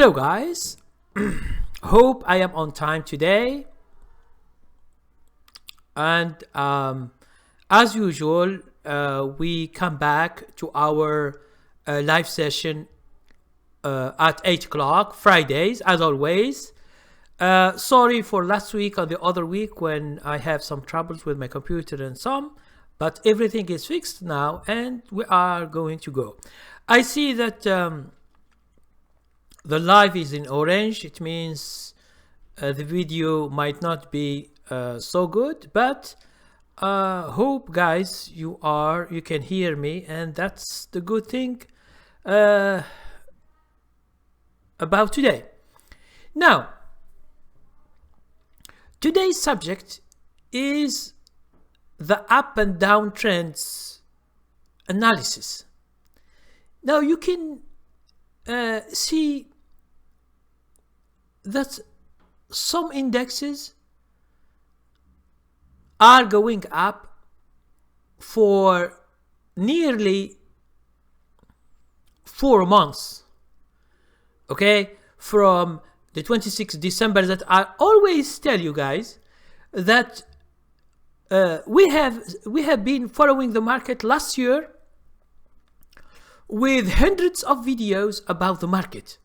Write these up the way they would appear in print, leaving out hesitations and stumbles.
Hello guys, hope I am on time today, and as usual we come back to our live session at 8 o'clock Fridays as always. Sorry for last week or the other week when I have some troubles with my computer and but everything is fixed now and we are going to go. I see that the live is in orange. It means the video might not be so good, but hope guys you can hear me, and that's the good thing about today. Now, today's subject is the up and down trends analysis. Now you can see that some indexes are going up for nearly 4 months, okay, from the 26th December. That I always tell you guys that we have been following the market last year with hundreds of videos about the market.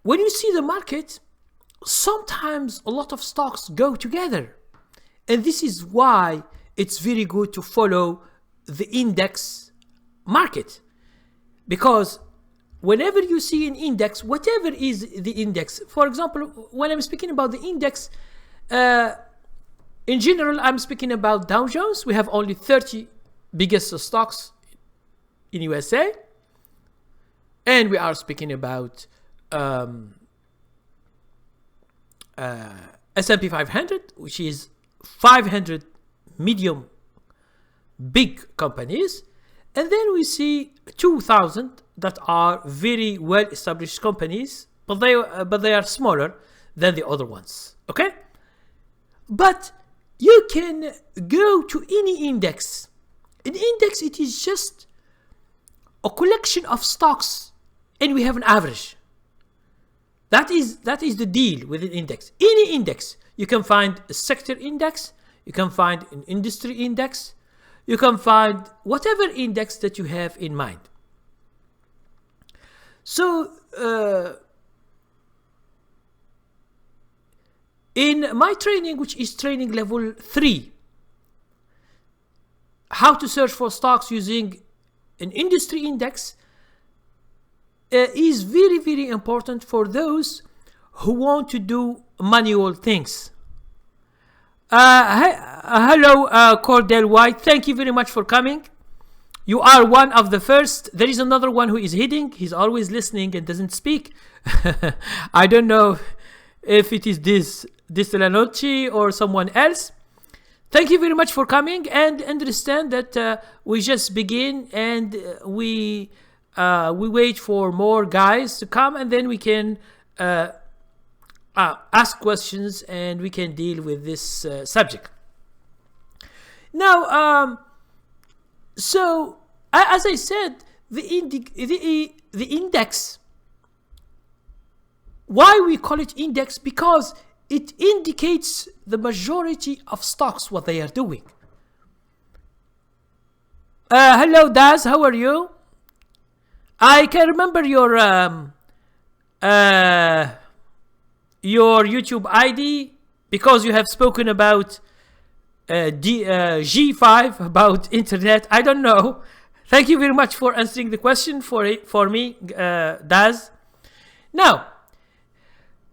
When you see the market, sometimes a lot of stocks go together, and this is why it's very good to follow the index market, because whenever you see an index, whatever is the index, for example, when I'm speaking about the index, in general, I'm speaking about Dow Jones. We have only 30 biggest stocks in USA, and we are speaking about S&P 500, which is 500 medium big companies, and then we see 2,000 that are very well established companies, but they are smaller than the other ones. Okay, but you can go to any index. An index, it is just a collection of stocks, and we have an average. That is the deal with an index. Any index, you can find a sector index, you can find an industry index, you can find whatever index that you have in mind. So in my training, which is training level 3, how to search for stocks using an industry index, is very, very important for those who want to do manual things. Hello, Cordell White. Thank you very much for coming. You are one of the first. There is another one who is hiding. He's always listening and doesn't speak. I don't know if it is this Djellala or someone else. Thank you very much for coming, and understand that we just begin, and we wait for more guys to come, and then we can ask questions and we can deal with this subject. Now, so as I said, the index. Why we call it index? Because it indicates the majority of stocks, what they are doing. Hello, Daz. How are you? I can remember your YouTube ID because you have spoken about G5, about internet. I don't know. Thank you very much for answering the question for me, Daz. Now,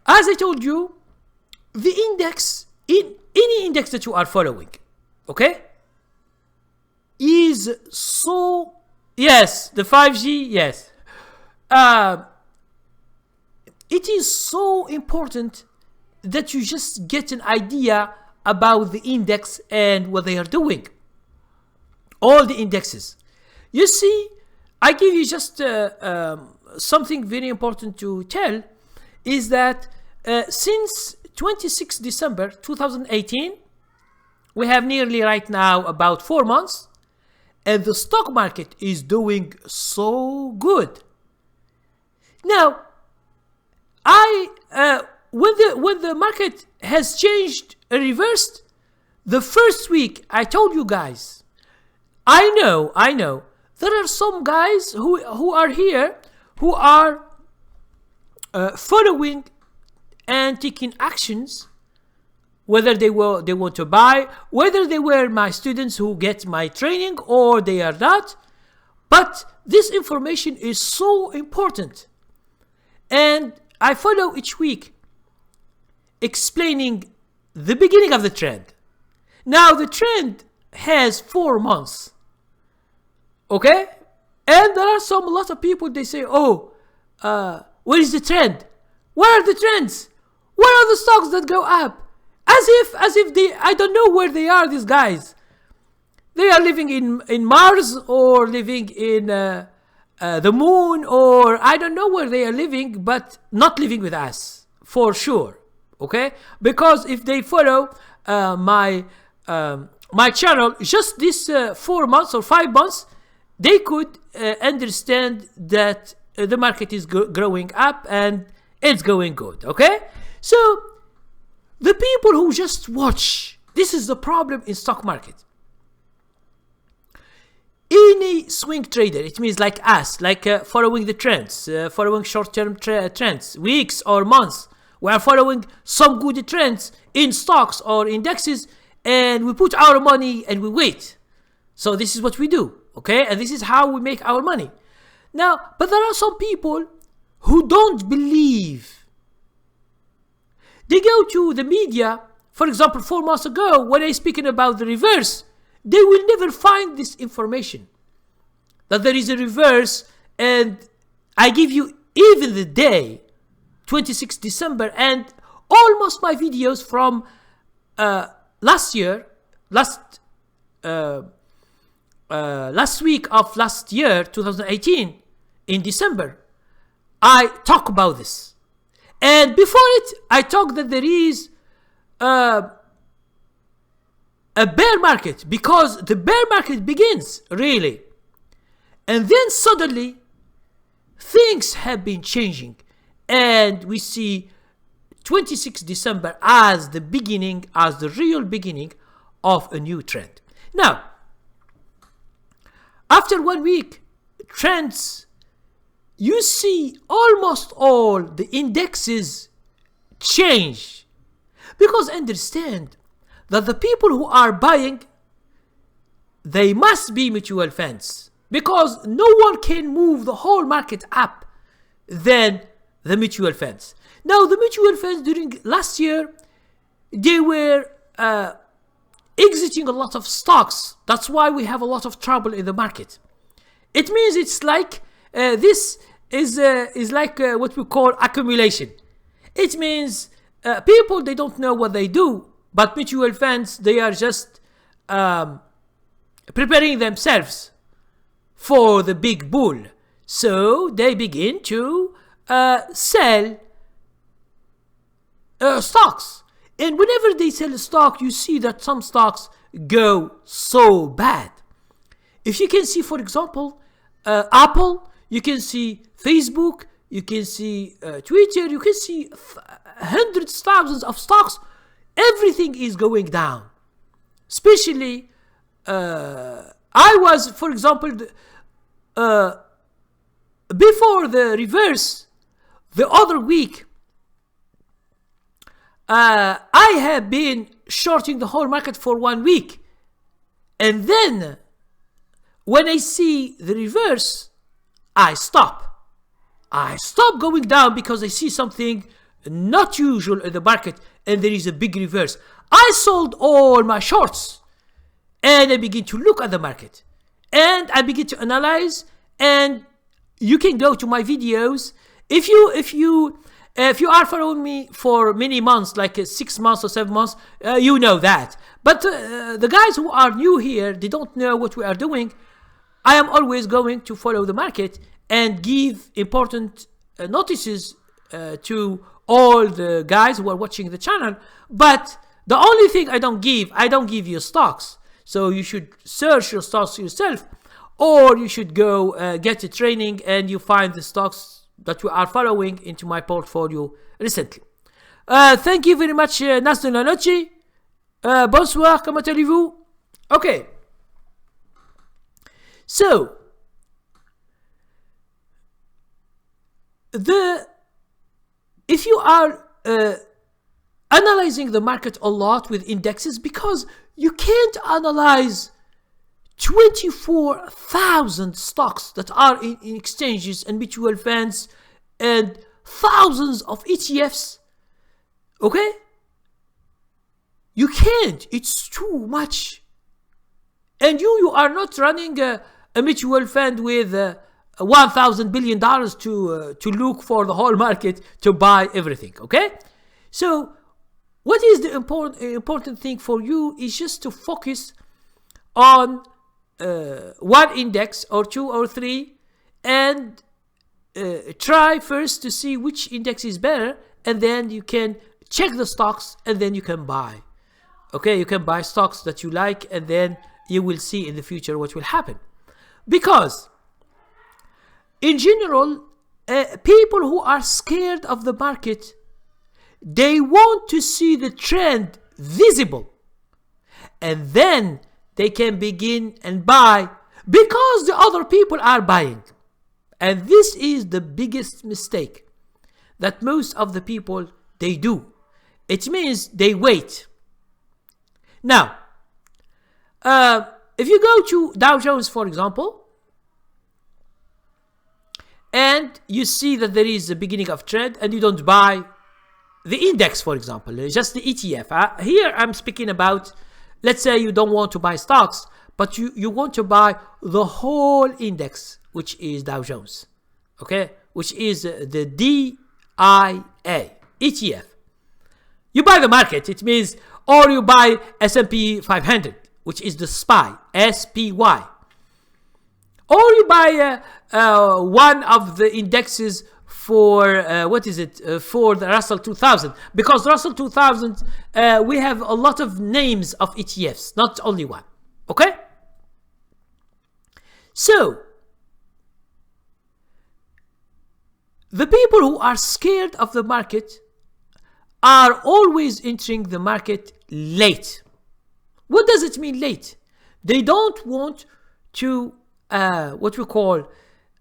as I told you, the index, in any index that you are following, okay, is so, yes, the 5G, yes. It is so important that you just get an idea about the index and what they are doing. All the indexes. You see, I give you just something very important to tell, is that since 26 December 2018, we have nearly right now about 4 months, and the stock market is doing so good. Now, when the market has changed and reversed, the first week I told you guys, I know, there are some guys who are here who are following and taking actions, whether they want to buy, whether they were my students who get my training or they are not. But this information is so important, and I follow each week explaining the beginning of the trend. Now the trend has 4 months, okay? And there are a lot of people, they say, oh, where is the trend? Where are the trends? Where are the stocks that go up? As if they, I don't know where they are, these guys. They are living in Mars, or living in the moon, or I don't know where they are living, but not living with us, for sure, okay? Because if they follow my channel just this 4 months or 5 months, they could understand that the market is growing up and it's going good, okay? So the people who just watch, this is the problem in stock market. Any swing trader, it means like us, like following the trends, following short-term trends, weeks or months. We are following some good trends in stocks or indexes, and we put our money and we wait. So this is what we do, okay? And this is how we make our money. Now, but there are some people who don't believe. They go to the media, for example, 4 months ago, when I speaking about the reverse, they will never find this information, that there is a reverse, and I give you even the day, 26 December, and almost my videos from last week of last year, 2018, in December, I talk about this. And before it, I talk that there is a bear market, because the bear market begins, really. And then suddenly, things have been changing. And we see 26 December as the beginning, as the real beginning of a new trend. Now, after 1 week, trends, you see almost all the indexes change. Because understand that the people who are buying, they must be mutual funds. Because no one can move the whole market up than the mutual funds. Now, the mutual funds during last year, they were exiting a lot of stocks. That's why we have a lot of trouble in the market. It means it's like this is like what we call accumulation. It means people, they don't know what they do, but mutual funds, they are just preparing themselves for the big bull. So they begin to sell stocks. And whenever they sell a stock, you see that some stocks go so bad. If you can see, for example, Apple, you can see Facebook, you can see Twitter, you can see hundreds, thousands of stocks. Everything is going down. Especially, I was, for example, before the reverse, the other week, I have been shorting the whole market for 1 week. And then, when I see the reverse, I stop. I stop going down because I see something not usual in the market and there is a big reverse. I sold all my shorts and I begin to look at the market and I begin to analyze, and you can go to my videos. If you are following me for many months, like 6 months or 7 months, you know that. But the guys who are new here, they don't know what we are doing. I am always going to follow the market and give important notices to all the guys who are watching the channel. But the only thing I don't give you stocks. So you should search your stocks yourself, or you should go get a training and you find the stocks that we are following into my portfolio recently. Thank you very much, Nas de la Noche. Bonsoir, comment allez-vous? Okay. So, if you are analyzing the market a lot with indexes, because you can't analyze 24,000 stocks that are in exchanges and mutual funds and thousands of ETFs, okay? You can't. It's too much. And you are not running a mutual fund with $1,000 billion to look for the whole market to buy everything, okay? So what is the important thing for you is just to focus on one index or two or three, and try first to see which index is better, and then you can check the stocks and then you can buy. Okay, you can buy stocks that you like, and then you will see in the future what will happen. Because in general, people who are scared of the market, they want to see the trend visible, and then they can begin and buy because the other people are buying. And this is the biggest mistake that most of the people, they do. It means they wait. Now, if you go to Dow Jones, for example, and you see that there is a beginning of trend and you don't buy the index, for example, just the ETF. Here I'm speaking about, let's say you don't want to buy stocks, but you want to buy the whole index, which is Dow Jones, okay, which is the DIA ETF. You buy the market, it means, or you buy S&P 500, which is the SPY, or you buy one of the indexes for for the Russell 2000, because Russell 2000 we have a lot of names of ETFs, not only one. Okay, so the people who are scared of the market are always entering the market late. What does it mean late? They don't want to what we call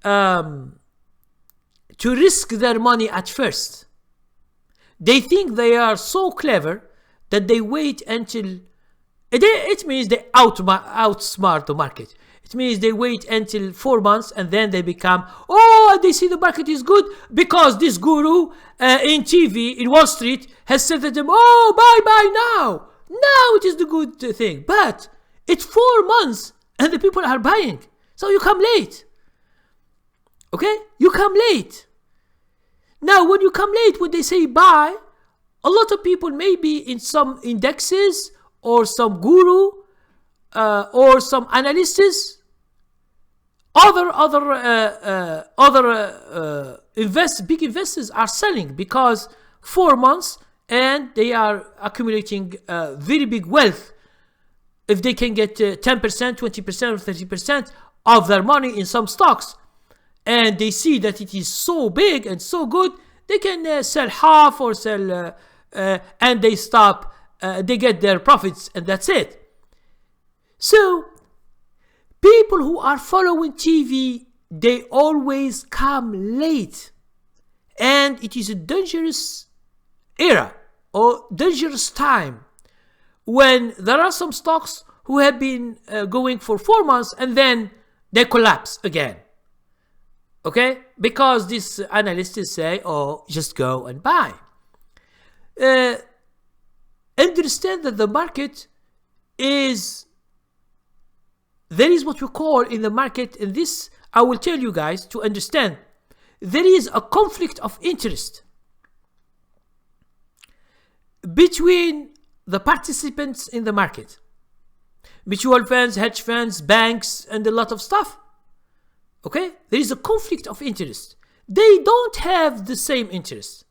to risk their money at first. They think they are so clever that they wait until it means they outsmart the market. It means they wait until 4 months and then they become, they see the market is good because this guru in TV in Wall Street has said to them, buy now. Now it is the good thing. But it's 4 months and the people are buying. So you come late. Okay? You come late. Now, when you come late, when they say buy, a lot of people may be in some indexes or some guru or some analysts. Big investors are selling because 4 months and they are accumulating very big wealth. If they can get 10%, 20%, or 30% of their money in some stocks, and they see that it is so big and so good, they can sell half or sell, and they stop, they get their profits, and that's it. So, people who are following TV, they always come late. And it is a dangerous era or dangerous time when there are some stocks who have been going for 4 months and then they collapse again. Okay? Because these analysts say, just go and buy. Understand that the market is, there is what we call in the market, and this I will tell you guys to understand, there is a conflict of interest between the participants in the market. Mutual funds, hedge funds, banks, and a lot of stuff. Okay? There is a conflict of interest. They don't have the same interest.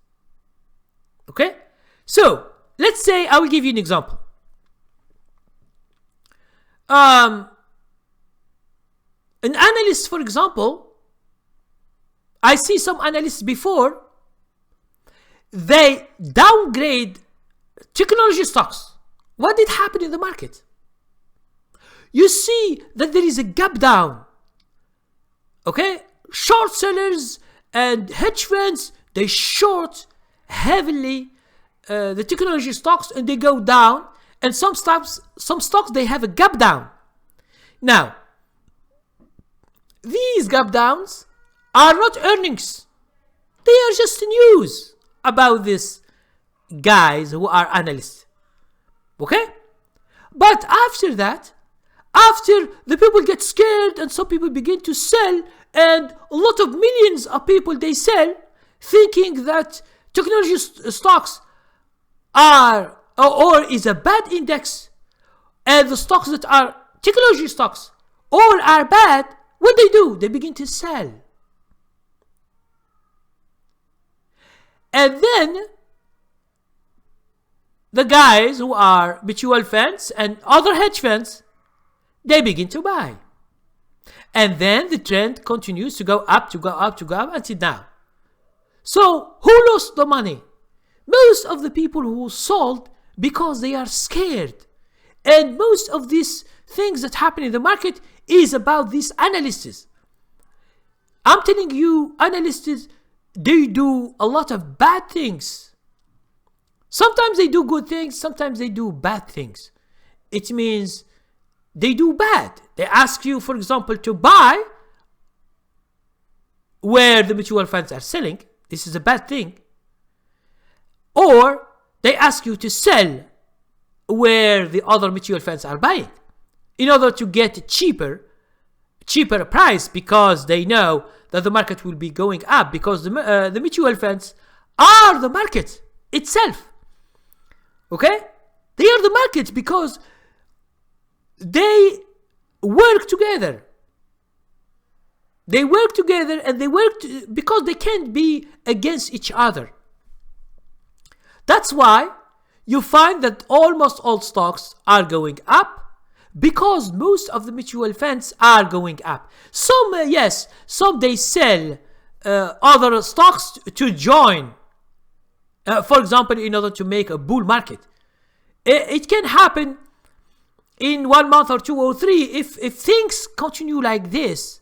Okay? So, let's say, I will give you an example. An analyst, for example, I see some analysts before, they downgrade technology stocks. What did happen in the market? You see that there is a gap down. Okay? Short sellers and hedge funds, they short heavily the technology stocks and they go down. And some stocks they have a gap down. Now, these gap downs are not earnings. They are just news about these guys who are analysts. Okay? But after that, after the people get scared and some people begin to sell, and a lot of millions of people they sell, thinking that technology stocks are or is a bad index, and the stocks that are technology stocks all are bad, what they do? They begin to sell. And then the guys who are mutual funds and other hedge funds, they begin to buy. And then the trend continues to go up, to go up, to go up until now. So who lost the money? Most of the people who sold because they are scared. And most of these things that happen in the market is about these analysts. I'm telling you, analysts, they do a lot of bad things. Sometimes they do good things, sometimes they do bad things. It means they do bad. They ask you, for example, to buy where the mutual funds are selling. This is a bad thing. Or they ask you to sell where the other mutual funds are buying in order to get cheaper price, because they know that the market will be going up, because the mutual funds are the market itself. Okay? They are the market because they work together. They work together and they work because they can't be against each other. That's why you find that almost all stocks are going up, because most of the mutual funds are going up. Some, some they sell other stocks to join. For example, in order to make a bull market. It can happen in 1 month or 2 or 3. If things continue like this,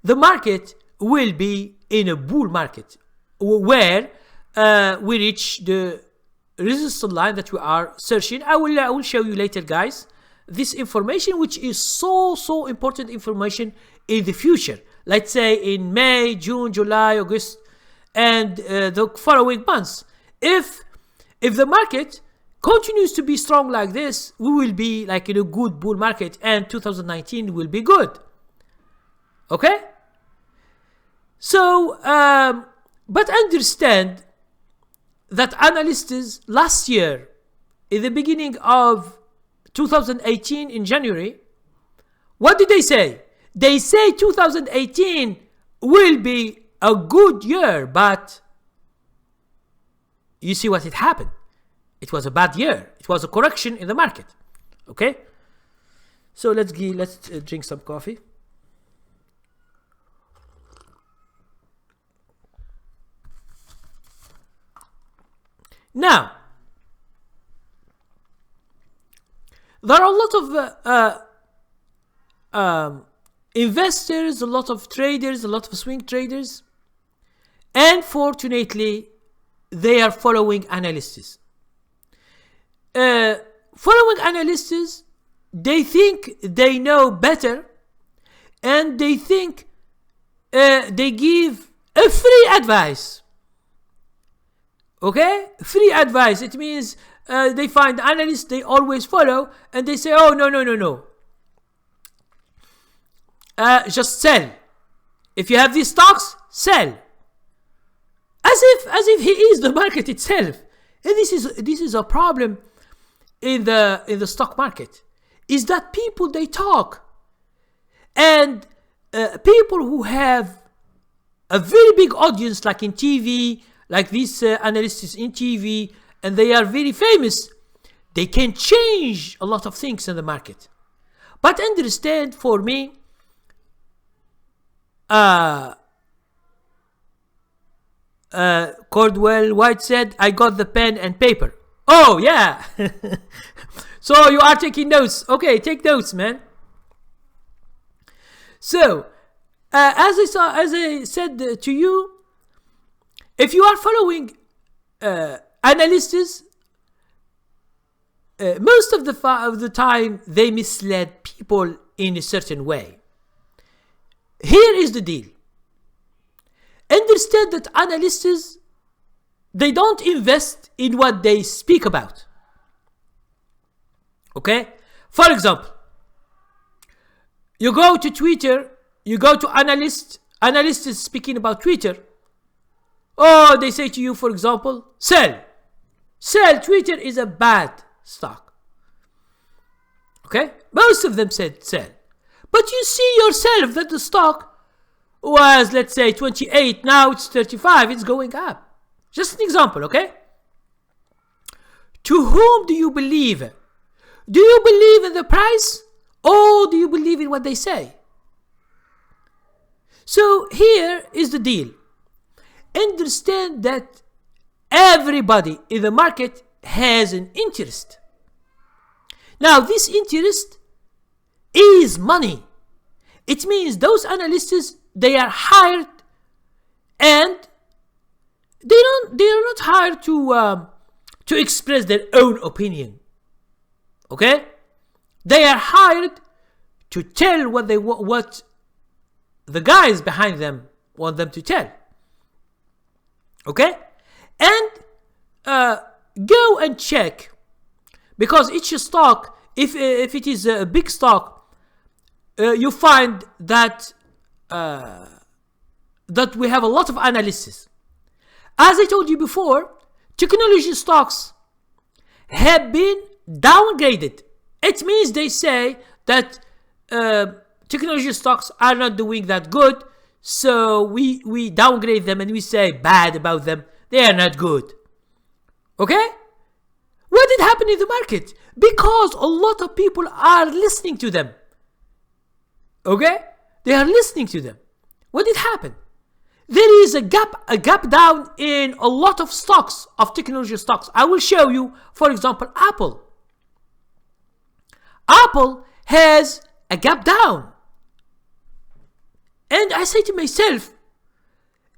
the market will be in a bull market where we reach the resistance line that we are searching. I will show you later, guys, this information, which is so important information in the future. Let's say in May, June, July, August, and the following months. If the market continues to be strong like this, we will be like in a good bull market, and 2019 will be good. Okay? So, but understand that analysts last year, in the beginning of 2018 in January, what did they say? They say 2018 will be a good year, but you see what it happened. It was a bad year. It was a correction in the market. Okay? So let's drink some coffee. Now, there are a lot of investors, a lot of traders, a lot of swing traders, and fortunately, they are following analysts. Following analysts, they think they know better, and they think they give a free advice. Okay? Free advice. It means they find analysts they always follow, and they say, oh, no. Just sell. If you have these stocks, sell. As if he is the market itself. And this is a problem in the stock market. Is that people, they talk. And people who have a very big audience, like in TV, like these analysts in TV, and they are very famous, they can change a lot of things in the market. But understand, for me, Cordwell White said, I got the pen and paper. Oh, yeah. So you are taking notes. Okay, take notes, man. So, as I said to you, if you are following analysts, most of the time they mislead people in a certain way. Here is the deal. Understand that analysts, they don't invest in what they speak about. Okay? For example, you go to Twitter, you go to analysts is speaking about Twitter. Oh, they say to you, for example, sell. Twitter is a bad stock. Okay? Most of them said sell. But you see yourself that the stock was, let's say, 28, now it's 35, it's going up. Just an example, okay? To whom do you believe? Do you believe in the price, or do you believe in what they say? So here is the deal. Understand that everybody in the market has an interest. Now, this interest is money. It means those analysts, they are hired, and they are not hired to express their own opinion. Okay? They are hired to tell what the guys behind them want them to tell. Okay? And go and check, because each stock, if it is a big stock, you find that that we have a lot of analysis. As I told you before, technology stocks have been downgraded. It means they say that technology stocks are not doing that good, so we downgrade them and we say bad about them. They are not good. Okay? What did happen in the market? Because a lot of people are listening to them. Okay? They are listening to them. What did happen? There is a gap down in a lot of stocks, of technology stocks. I will show you, for example, Apple. Apple has a gap down. And I say to myself,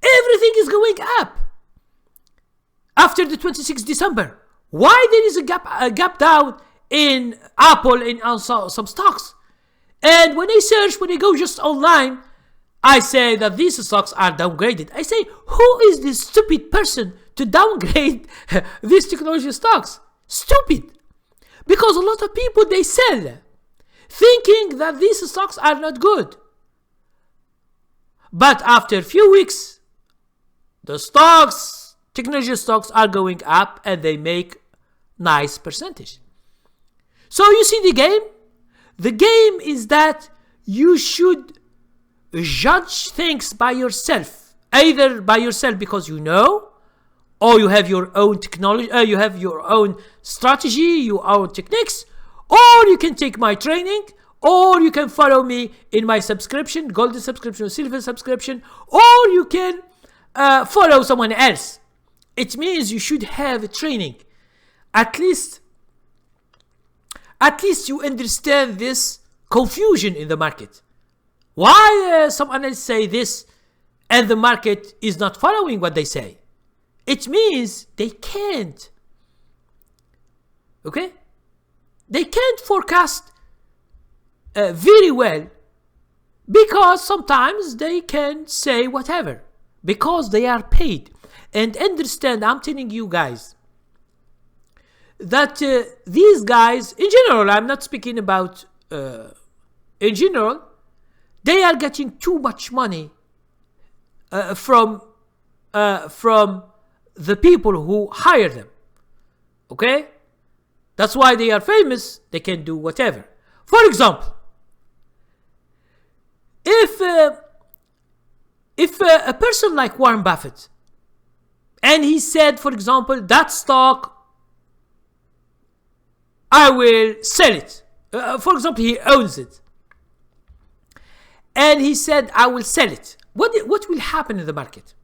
everything is going up after the 26th December. Why there is a gap down in Apple and on some stocks? And when I search, when I go just online, I say that these stocks are downgraded. I say, who is this stupid person to downgrade these technology stocks? Stupid. Because a lot of people, they sell thinking that these stocks are not good. But after a few weeks, the stocks, technology stocks, are going up and they make nice percentage. So you see the game? The game is that you should judge things by yourself. Either by yourself because you know, or you have your own technology, you have your own strategy, your own techniques, or you can take my training, or you can follow me in my subscription, golden subscription, silver subscription, or you can follow someone else. It means you should have a training. At least you understand this confusion in the market. Why some analysts say this and the market is not following what they say? It means they can't. Okay? They can't forecast very well, because sometimes they can say whatever, because they are paid. And understand, I'm telling you guys, that these guys, in general, I'm not speaking about in general, they are getting too much money from the people who hire them. Okay? That's why they are famous. They can do whatever. For example, if a person like Warren Buffett, and he said, for example, that stock, I will sell it. For example, he owns it. And he said, I will sell it. What will happen in the market?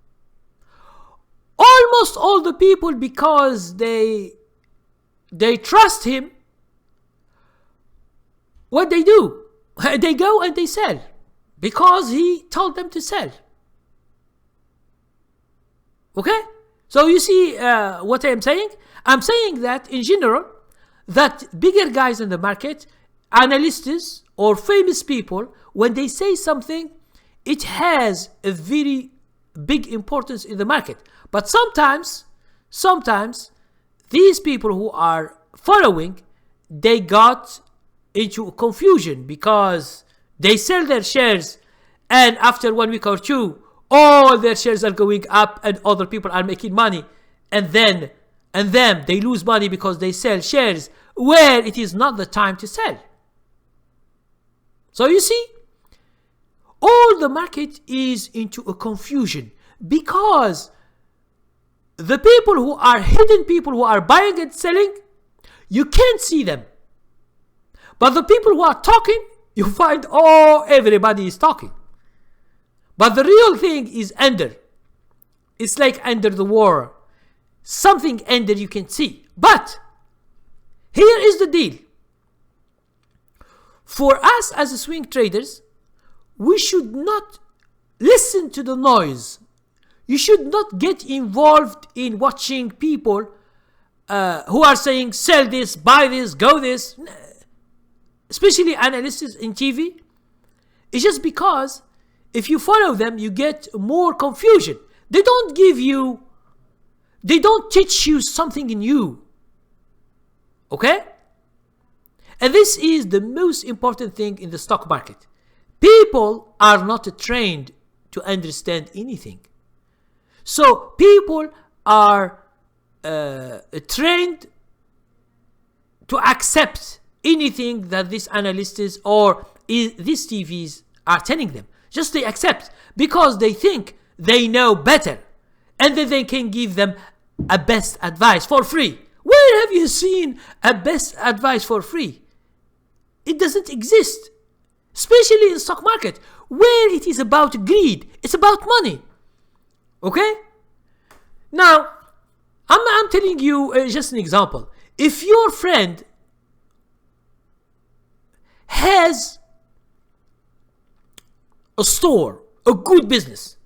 almost all the people, because they trust him, what they do, they go and they sell because he told them to sell. Okay? So you see what I'm saying? I'm saying that in general, that bigger guys in the market, analysts or famous people, when they say something, it has a very big importance in the market. But sometimes these people who are following, they got into confusion because they sell their shares, and after 1 week or two, all their shares are going up and other people are making money, and then they lose money because they sell shares where it is not the time to sell. So you see, all the market is into a confusion because the people who are hidden, people who are buying and selling, you can't see them. But the people who are talking, you find, oh, everybody is talking. But the real thing is under. It's like under the water. Something under you can see. But here is the deal. For us as swing traders, we should not listen to the noise. You should not get involved in watching people who are saying, sell this, buy this, go this. Especially analysts in TV. It's just because if you follow them, you get more confusion. They don't teach you something new. Okay? And this is the most important thing in the stock market. People are not trained to understand anything. So people are trained to accept anything that these analysts or these TVs are telling them. Just they accept because they think they know better, and then they can give them a best advice for free. Where have you seen a best advice for free? It doesn't exist, especially in stock market where it is about greed. It's about money. Okay? Now, I'm telling you just an example. If your friend has a store, a good business,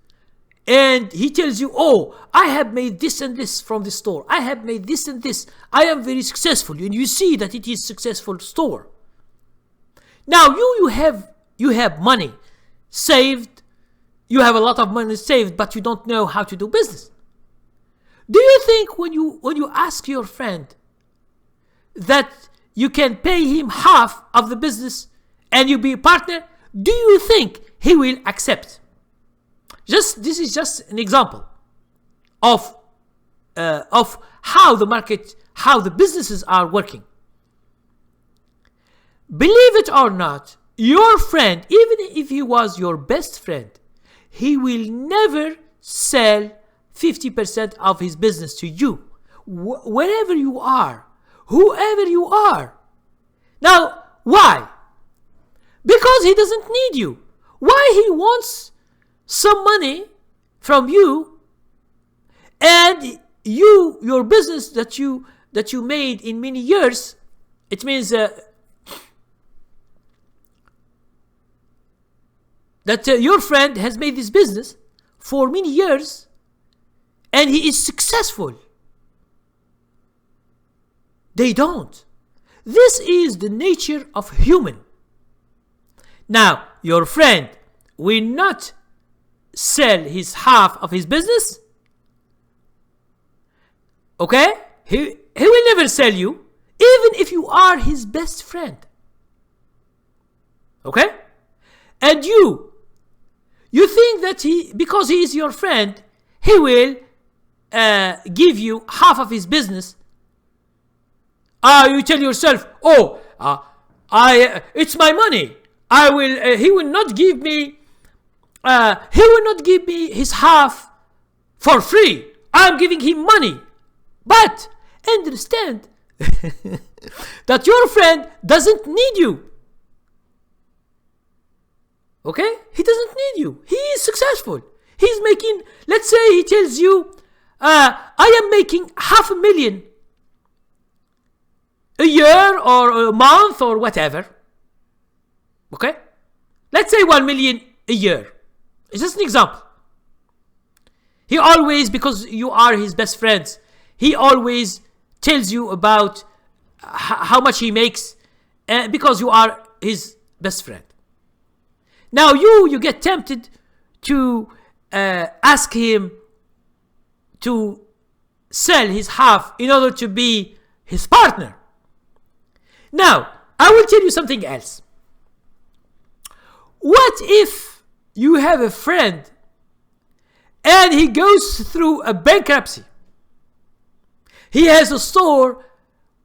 and he tells you, oh, I have made this and this from the store, I have made this and this, I am very successful, and you see that it is a successful store. Now you have money saved, you have a lot of money saved, but you don't know how to do business. Do you think when you ask your friend that you can pay him half of the business and you be a partner, do you think he will accept? This is just an example of how the market, how the businesses are working. Believe it or not, your friend, even if he was your best friend, he will never sell 50% of his business to you, wherever you are, whoever you are. Now, why? Because he doesn't need you. Why he wants some money from you, and your business that you made in many years, it means that your friend has made this business for many years and he is successful. They don't. This is the nature of human. Now, your friend will not sell his half of his business. Okay? He will never sell you, even if you are his best friend. Okay? And you think that because he is your friend, he will give you half of his business. You tell yourself, it's my money. He will not give me his half for free. I'm giving him money. But understand that your friend doesn't need you. Okay? He doesn't need you. He is successful. He's making, let's say he tells you, I am making $500,000 a year or a month or whatever. Okay? Let's say 1 million a year. It's just an example. He always, because you are his best friends, he always tells you about how much he makes because you are his best friend. Now you get tempted to ask him to sell his half in order to be his partner. Now, I will tell you something else. What if you have a friend and he goes through a bankruptcy? He has a store,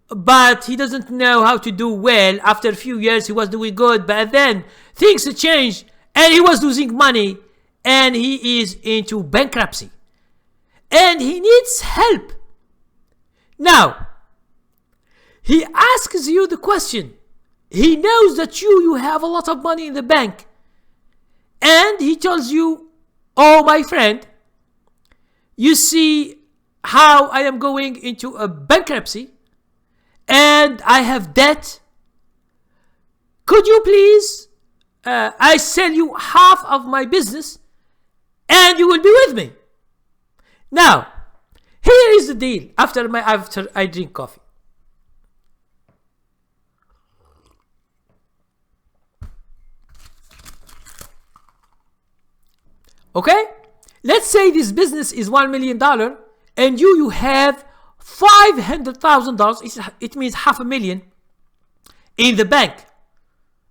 but he doesn't know how to do well. After a few years, he was doing good, but then things changed and he was losing money and he is into bankruptcy. And he needs help. Now, he asks you the question. He knows that you have a lot of money in the bank. And he tells you, oh, my friend, you see how I am going into a bankruptcy and I have debt. Could you please, I sell you half of my business and you will be with me. Now, here is the deal after I drink coffee. Okay? Let's say this business is $1 million and you have $500,000. It means $500,000 in the bank.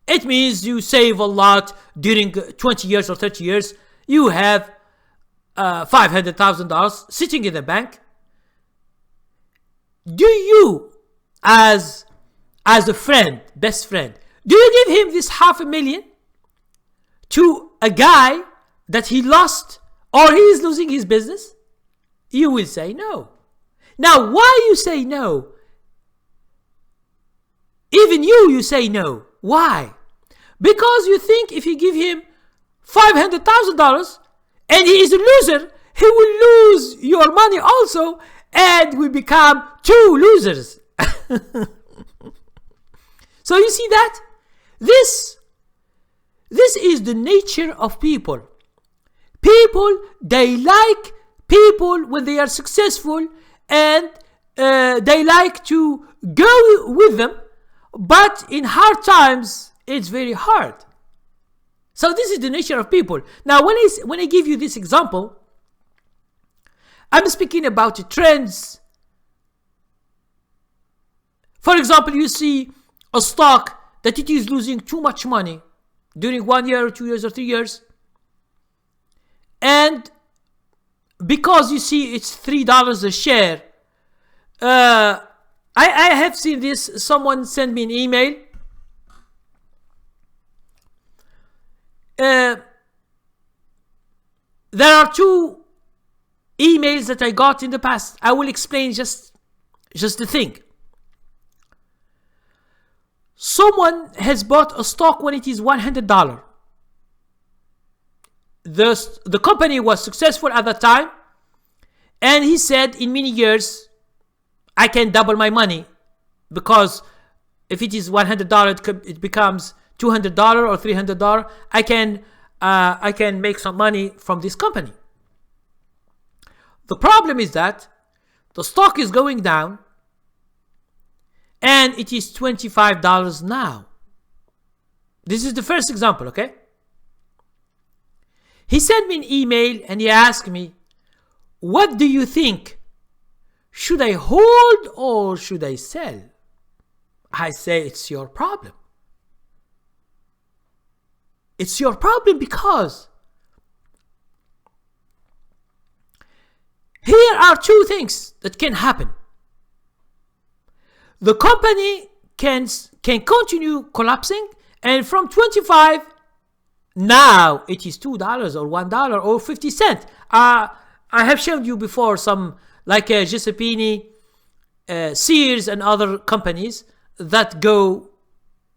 It means you save a lot during 20 years or 30 years. You have $500,000 sitting in the bank. Do you, as a friend, best friend, do you give him this $500,000 to a guy that he lost or he is losing his business? You will say no. Now, why you say no? Even you say no. Why? Because you think if you give him $500,000 and he is a loser, he will lose your money also and we become two losers. So you see that? This is the nature of people. People, they like people when they are successful and they like to go with them, but in hard times, it's very hard. So this is the nature of people. Now, when I give you this example, I'm speaking about trends. For example, you see a stock that it is losing too much money during 1 year or 2 years or 3 years. And because you see it's $3 a share, I have seen this. Someone sent me an email. There are two emails that I got in the past. I will explain just the thing. Someone has bought a stock when it is $100. The company was successful at that time, and he said in many years I can double my money, because if it is $100 it becomes $200 or $300. I can make some money from this company. The problem is that the stock is going down and it is $25 now. This is the first example, okay? He sent me an email and he asked me, what do you think? Should I hold or should I sell? I say, it's your problem. It's your problem because here are two things that can happen. The company can continue collapsing, and from 25 now it is $2 or $1 or 50 cents. I have shown you before some like Giuseppini, Sears and other companies that go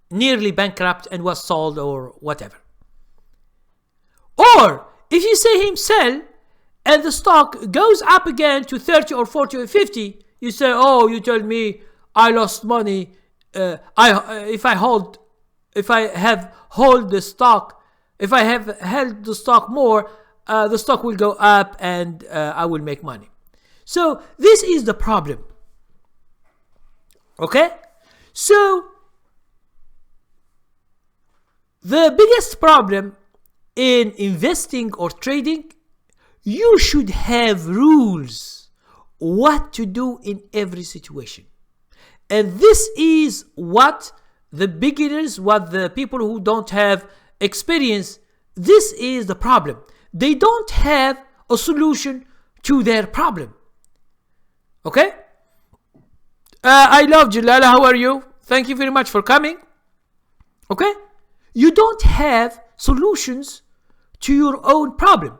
nearly bankrupt and was sold or whatever. Or if you say him sell and the stock goes up again to 30 or 40 or 50, you say, oh, you told me I lost money. If I have held the stock more, the stock will go up and I will make money. So this is the problem. Okay? So the biggest problem in investing or trading, you should have rules what to do in every situation. And this is what the beginners, what the people who don't have experience, this is the problem. They don't have a solution to their problem. Okay? I love Djellala. How are you? Thank you very much for coming. Okay? You don't have solutions to your own problem.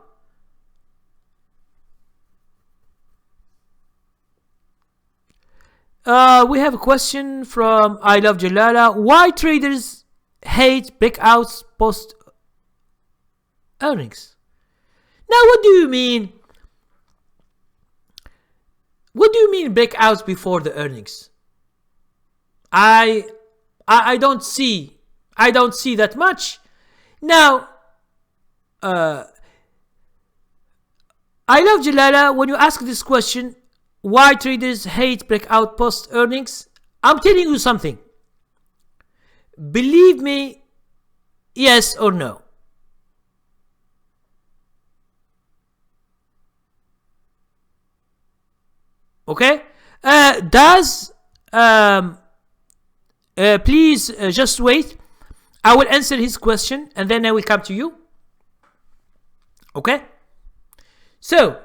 We have a question from I love Djellala. Why traders hate breakouts post earnings? Now, what do you mean? What do you mean breakouts before the earnings? I don't see that much. Now, I love Djellala. When you ask this question, why traders hate breakout post earnings, I'm telling you something. Believe me, yes or no. Okay? Please just wait. I will answer his question and then I will come to you. Okay? So,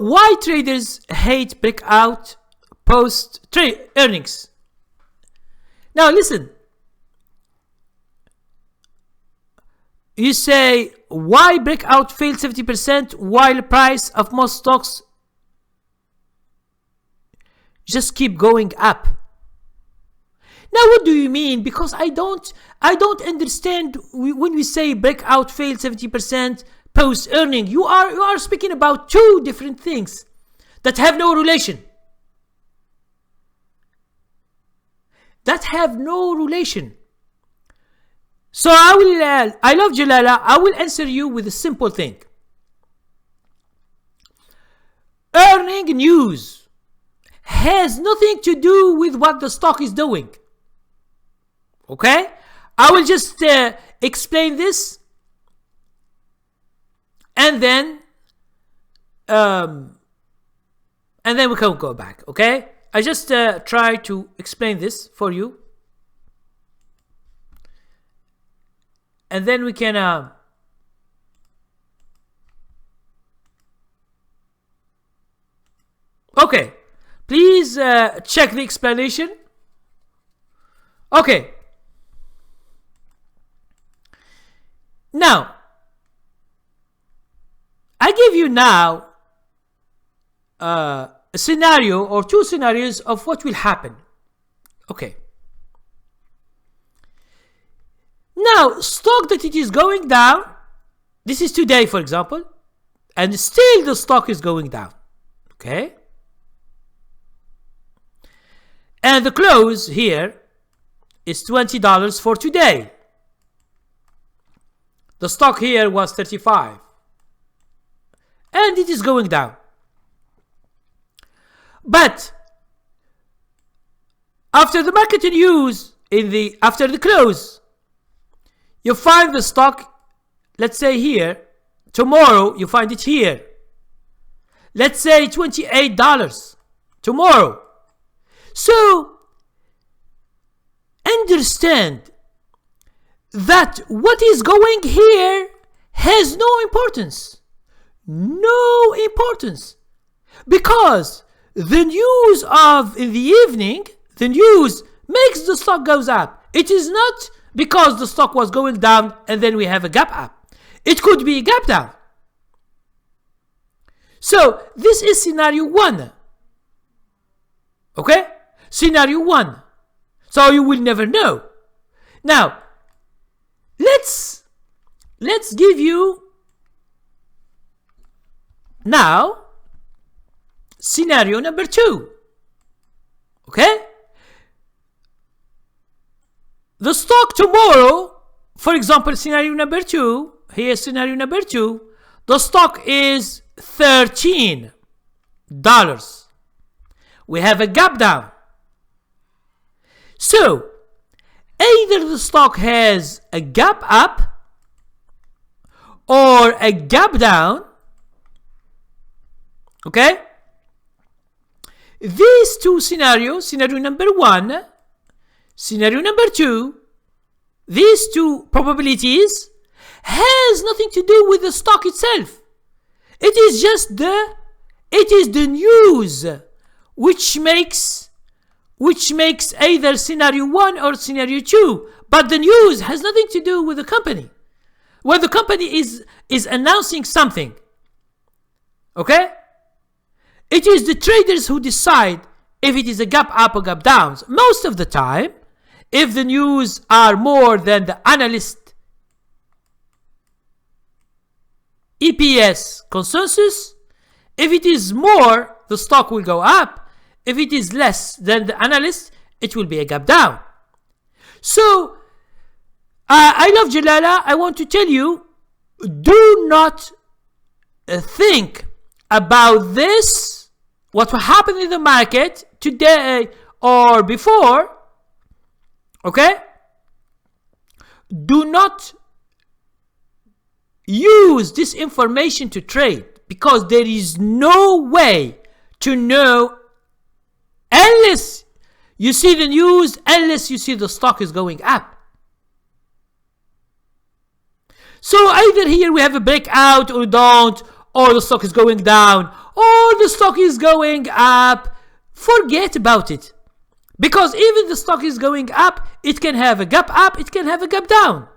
why traders hate breakout post earnings? Now listen. You say, why breakout failed 70% while price of most stocks just keep going up? Now what do you mean? Because I don't understand when we say breakout failed 70% post earning. You are speaking about two different things that have no relation. So I love Djellala. I will answer you with a simple thing. Earning news has nothing to do with what the stock is doing. Okay? I will just explain this, and then we can go back. Okay? I just try to explain this for you, and then we can okay, please check the explanation. Okay, now I give you now a scenario or two scenarios of what will happen. Okay. Now, stock that it is going down, this is today, for example, and still the stock is going down. Okay. And the close here is $20 for today. The stock here was 35. And it is going down. But after the market news, after the close, you find the stock, let's say here. Tomorrow you find it here. Let's say $28 tomorrow. So understand that what is going here has no importance. No importance. Because the news of in the evening, the news makes the stock goes up. It is not because the stock was going down and then we have a gap up. It could be a gap down. So this is scenario one. Okay? scenario 1. So you will never know. Now, let's give you now scenario number 2. Okay? The stock tomorrow, for example, scenario number 2, here's scenario number 2, the stock is $13. We have a gap down. So, either the stock has a gap up or a gap down. Okay? These two scenarios, scenario number 1, scenario number 2, these two probabilities has nothing to do with the stock itself. It is just the news which makes either scenario 1 or scenario 2. But the news has nothing to do with the company. Well, the company is announcing something. Okay? It is the traders who decide if it is a gap up or gap down. Most of the time, if the news are more than the analyst EPS consensus, if it is more, the stock will go up. If it is less than the analyst, it will be a gap down. So, I love Djellala. I want to tell you, do not think about this, what will happen in the market today or before. Okay? Do not use this information to trade, because there is no way to know unless you see the news, unless you see the stock is going up. So either here we have a breakout or don't, or the stock is going down, or the stock is going up. Forget about it. Because even the stock is going up, it can have a gap up, it can have a gap down.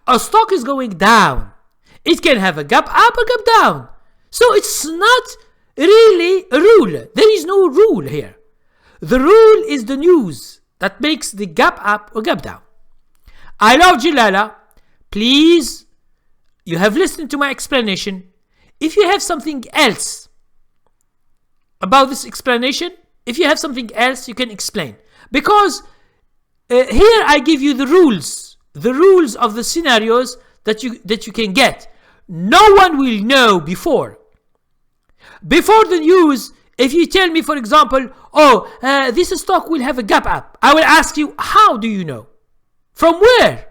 A stock is going down, it can have a gap up or gap down. So it's not really a rule. There is no rule here. The rule is the news that makes the gap up or gap down. I love Djellala. Please, you have listened to my explanation. If you have something else about this explanation, if you have something else, you can explain. Because here I give you the rules of the scenarios that you can get. No one will know before. Before the news, if you tell me, for example, this stock will have a gap up, I will ask you, how do you know? From where?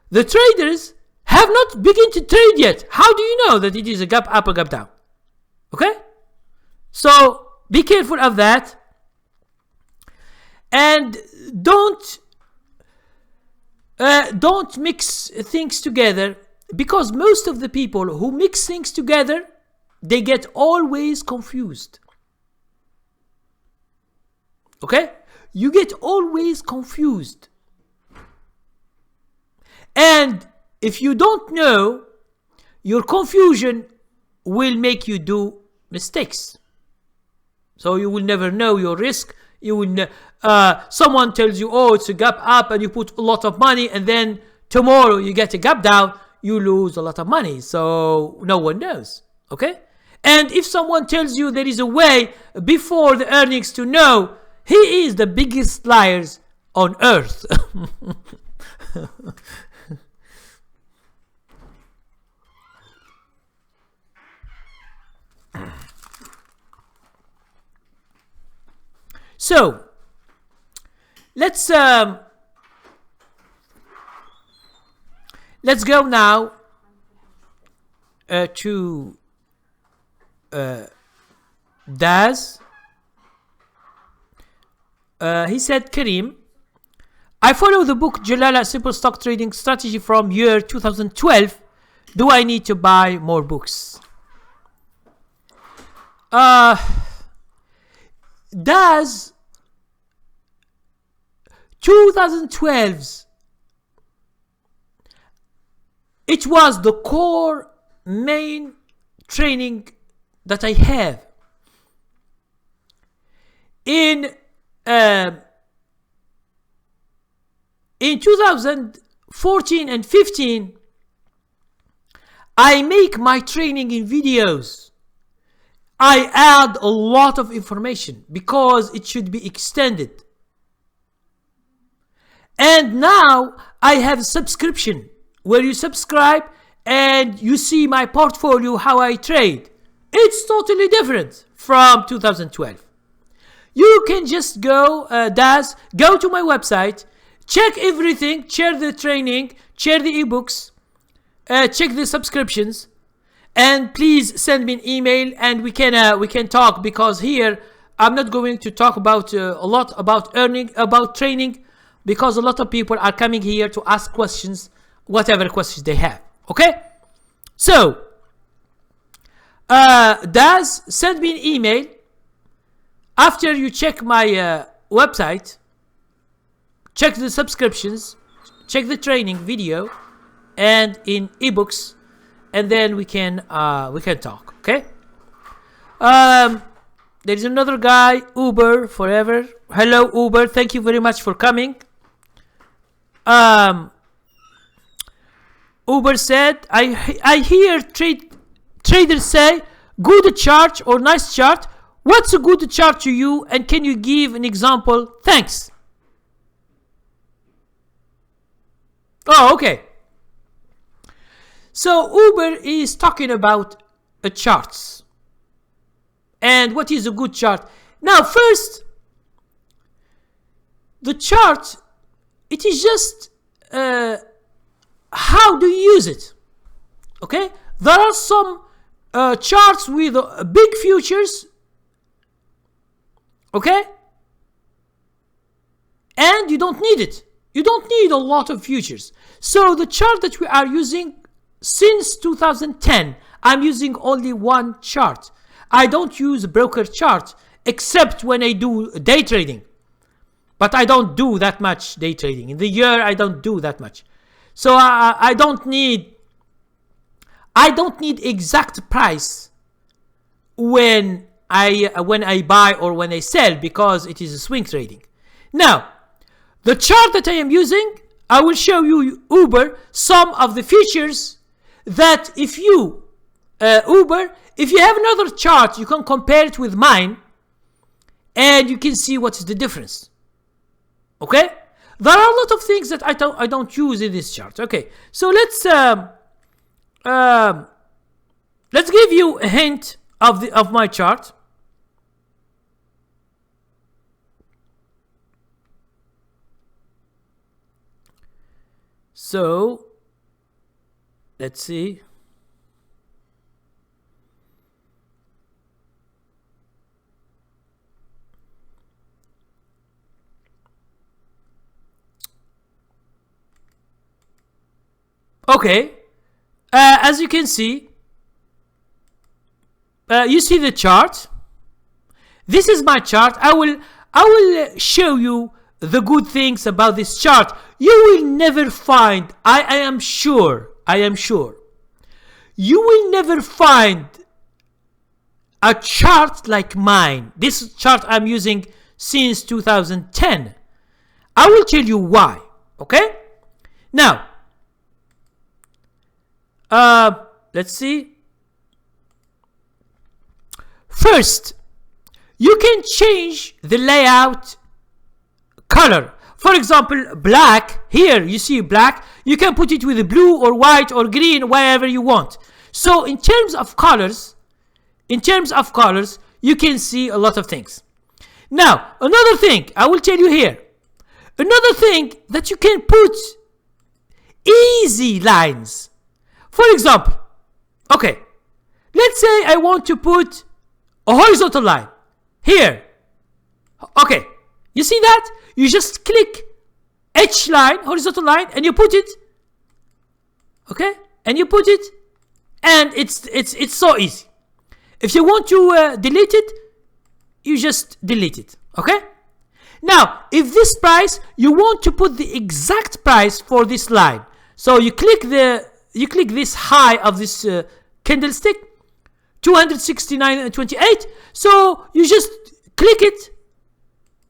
The traders have not begun to trade yet. How do you know that it is a gap up or gap down? Okay? So be careful of that. And don't mix things together, because most of the people who mix things together, they get always confused. Okay? You get always confused. And if you don't know, your confusion will make you do mistakes. So you will never know your risk. You will someone tells you, it's a gap up, and you put a lot of money, and then tomorrow you get a gap down, you lose a lot of money. So no one knows. Okay? And if someone tells you there is a way before the earnings to know, he is the biggest liars on earth. So let's go now to Daz. He said, Kareem, I follow the book Djellala Simple Stock Trading Strategy from year 2012. Do I need to buy more books? Daz, 2012's, it was the core main training that I have. in um, in 2014 and 15, I make my training in videos. I add a lot of information because it should be extended. And now I have a subscription where you subscribe and you see my portfolio, how I trade. It's totally different from 2012. You can just go, go to my website, check everything, share the training, share the ebooks, check the subscriptions, and please send me an email and we can talk, because here I'm not going to talk about a lot about training, because a lot of people are coming here to ask questions, whatever questions they have. Okay, so send me an email after you check my website, check the subscriptions, check the training video and in ebooks, and then we can talk. Okay. There is another guy, Uber Forever. Hello, Uber. Thank you very much for coming. Uber said, I hear traders say good chart or nice chart. What's a good chart to you, and can you give an example? Thanks. Oh, okay. So Uber is talking about charts and what is a good chart. Now, first, the chart, it is just how do you use it? Okay, there are some charts with big futures, okay, and you don't need it. You don't need a lot of futures. So the chart that we are using since 2010, I'm using only one chart. I don't use a broker chart except when I do day trading. But I don't do that much day trading. In the year, I don't do that much. So I don't need exact price when I buy or when I sell, because it is a swing trading. Now, the chart that I am using, I will show you, Uber, some of the features that if you, Uber, if you have another chart, you can compare it with mine and you can see what is the difference. Okay? There are a lot of things that I don't use in this chart. Okay, so let's give you a hint of my chart. So let's see. Okay, as you can see, you see the chart. This is my chart. I will show you the good things about this chart. You will never find, I am sure, you will never find a chart like mine. This chart I'm using since 2010. I will tell you why. Okay, now let's see. First, you can change the layout color. For example, black. Here you see black. You can put it with blue or white or green, whatever you want. So in terms of colors, you can see a lot of things. Now, another thing I will tell you here. Another thing that you can put easy lines. For example, okay, let's say I want to put a horizontal line here. Okay, you see that? You just click H line, horizontal line, and you put it. Okay, and you put it, and it's so easy. If you want to delete it, you just delete it. Okay. Now, if this price, you want to put the exact price for this line, so you click this high of this candlestick, 269.28. So you just click it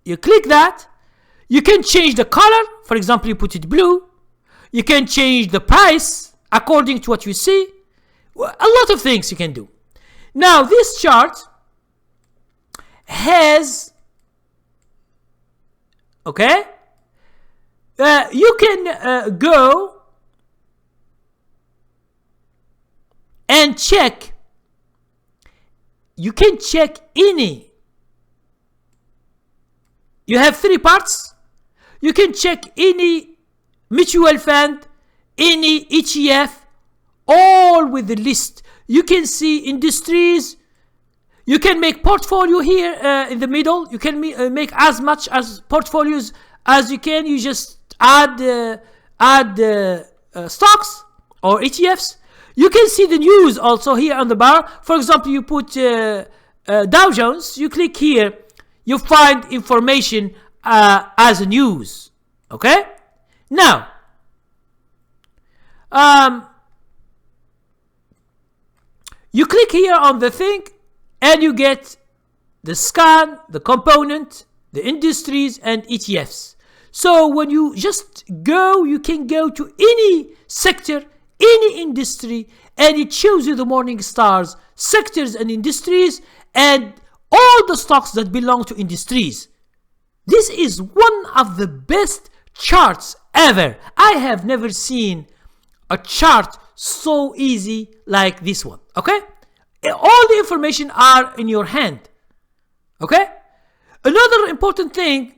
You click that. You can change the color. For example, you put it blue. You can change the price according to what you see. A lot of things you can do. Now, this chart has, okay, you can go and check. You can check any. You have 3 parts. You can check any mutual fund, any ETF, all with the list. You can see industries. You can make portfolio here in the middle. You can make as much as portfolios as you can. You just add stocks or ETFs. You can see the news also here on the bar. For example, you put Dow Jones. You click here. You find information as a news. Okay? Now, you click here on the thing and you get the scan, the component, the industries, and ETFs. So when you just go, you can go to any sector, any industry, and it shows you the morning stars, sectors and industries, and all the stocks that belong to industries. This is one of the best charts ever. I have never seen a chart so easy like this one. Okay? All the information are in your hand. Okay? Another important thing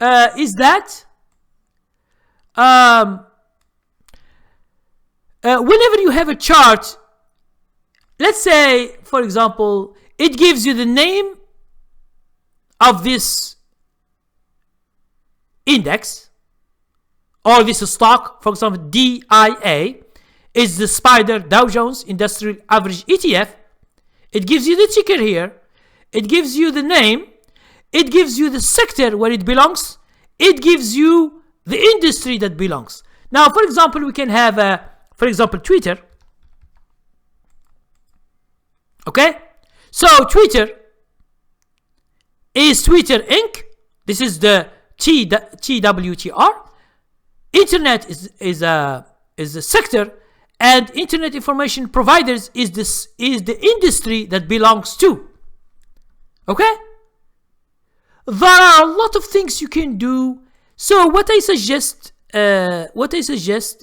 is that whenever you have a chart, let's say, for example, it gives you the name of this index or this stock. For example, DIA is the Spider Dow Jones Industrial Average ETF. It gives you the ticker here. It gives you the name. It gives you the sector where it belongs. It gives you the industry that belongs. Now, for example, we can have, for example, Twitter. Okay? So, Twitter is Twitter Inc. This is the TWTR. Internet is a sector, and internet information providers is the industry that belongs to. Okay? There are a lot of things you can do. So what I suggest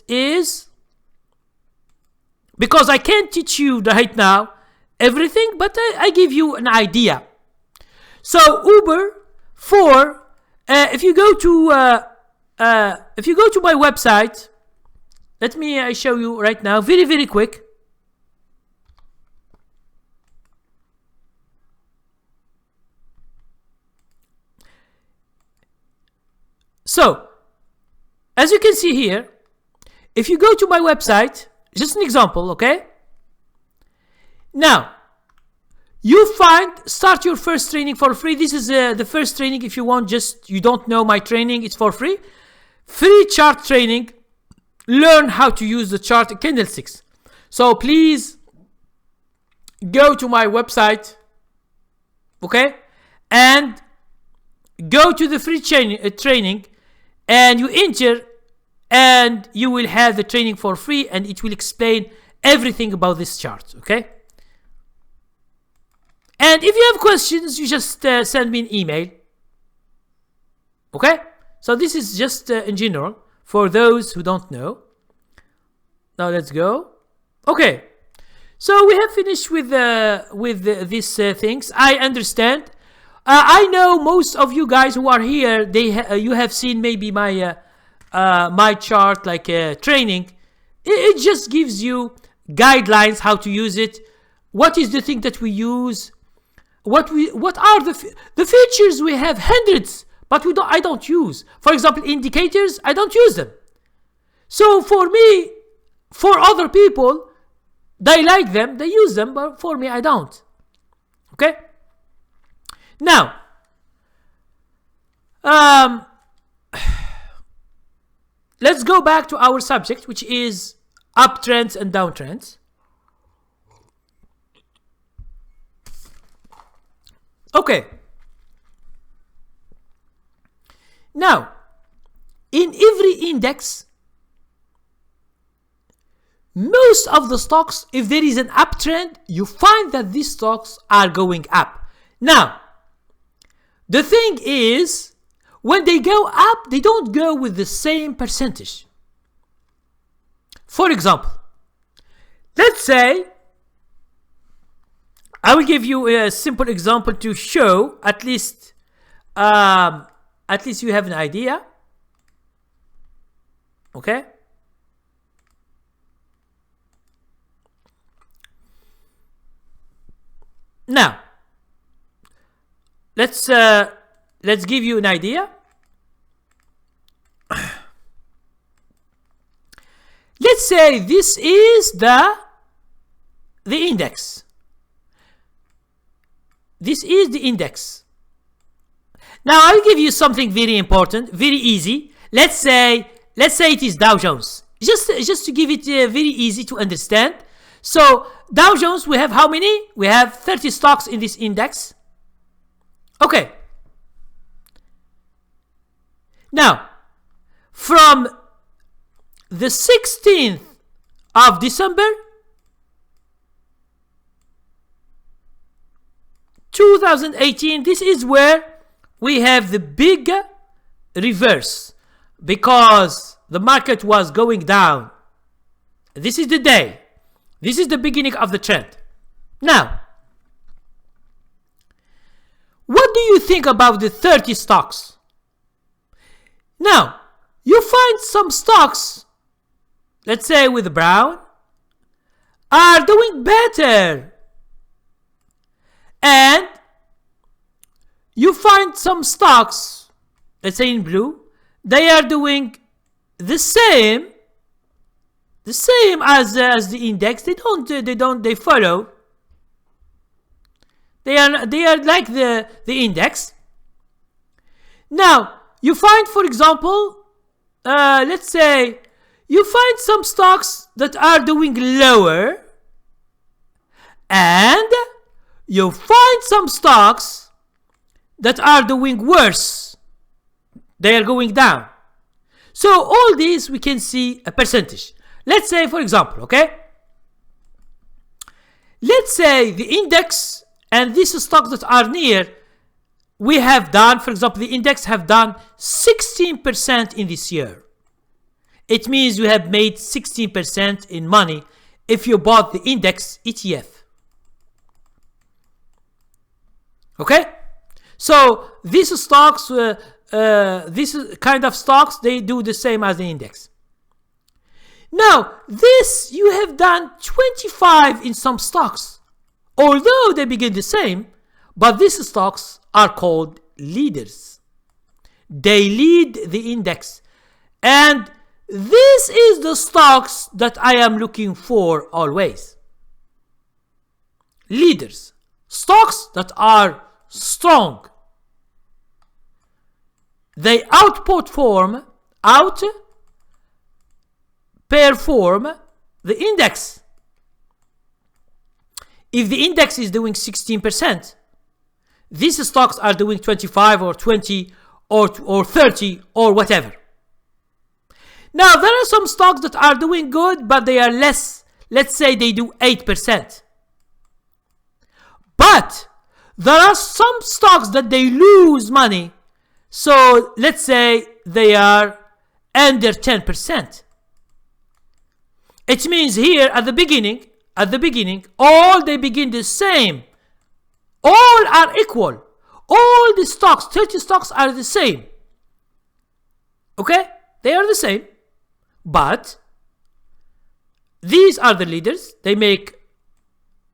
is, because I can't teach you right now everything, but I give you an idea. So Uber for if you go to my website, let me show you right now, very quick. So, as you can see here, if you go to my website, just an example, okay? Now, you start your first training for free. This is the first training. If you want, you don't know my training, it's for free. Free chart training. Learn how to use the chart candlesticks. So please go to my website, okay? And go to the free training, and you enter, and you will have the training for free, and it will explain everything about this chart, okay? And if you have questions, you just send me an email, okay? So this is just in general for those who don't know. Now let's go. Okay, so we have finished with these things. I understand. I know most of you guys who are here, you have seen maybe my my chart, like training. It just gives you guidelines how to use it. What is the thing that we use? What are the features? We have hundreds, but I don't use. For example, indicators, I don't use them. So for me, for other people, they like them, they use them, but for me, I don't. Okay? Now, let's go back to our subject, which is uptrends and downtrends. Okay. Now, in every index, most of the stocks, if there is an uptrend, you find that these stocks are going up. Now, the thing is, when they go up, they don't go with the same percentage. For example, let's say, I will give you a simple example to show at least you have an idea. Okay? Now, let's give you an idea. Let's say this is the index. This is the index. Now I'll give you something very important, very easy. Let's say it is Dow Jones. Just to give it very easy to understand. So Dow Jones, we have how many? We have 30 stocks in this index. Okay. Now, from the 16th of December 2018, this is where we have the big reverse because the market was going down. This is the day. This is the beginning of the trend. Now, what do you think about the 30 stocks? Now, you find some stocks, let's say with brown, are doing better. And you find some stocks, let's say in blue, they are doing the same as the index. They follow. They are like the index. Now you find, for example, let's say you find some stocks that are doing lower, and you find some stocks that are doing worse. They are going down. So all these we can see a percentage. Let's say, for example, okay? Let's say the index and these stocks that are near, we have done, for example, the index have done 16% in this year. It means you have made 16% in money if you bought the index ETF. Okay? So these stocks, this kind of stocks, they do the same as the index. Now, this you have done 25 in some stocks. Although they begin the same, but these stocks are called leaders. They lead the index. And this is the stocks that I am looking for always. Leaders. Stocks that are strong. They outperform the index. If the index is doing 16%, these stocks are doing 25 or 20 or 30 or whatever. Now, there are some stocks that are doing good, but they are less. Let's say they do 8%. But there are some stocks that they lose money. So let's say they are under 10%. It means here at the beginning, all they begin the same. All are equal. All the stocks, 30 stocks are the same. Okay? They are the same. But these are the leaders. They make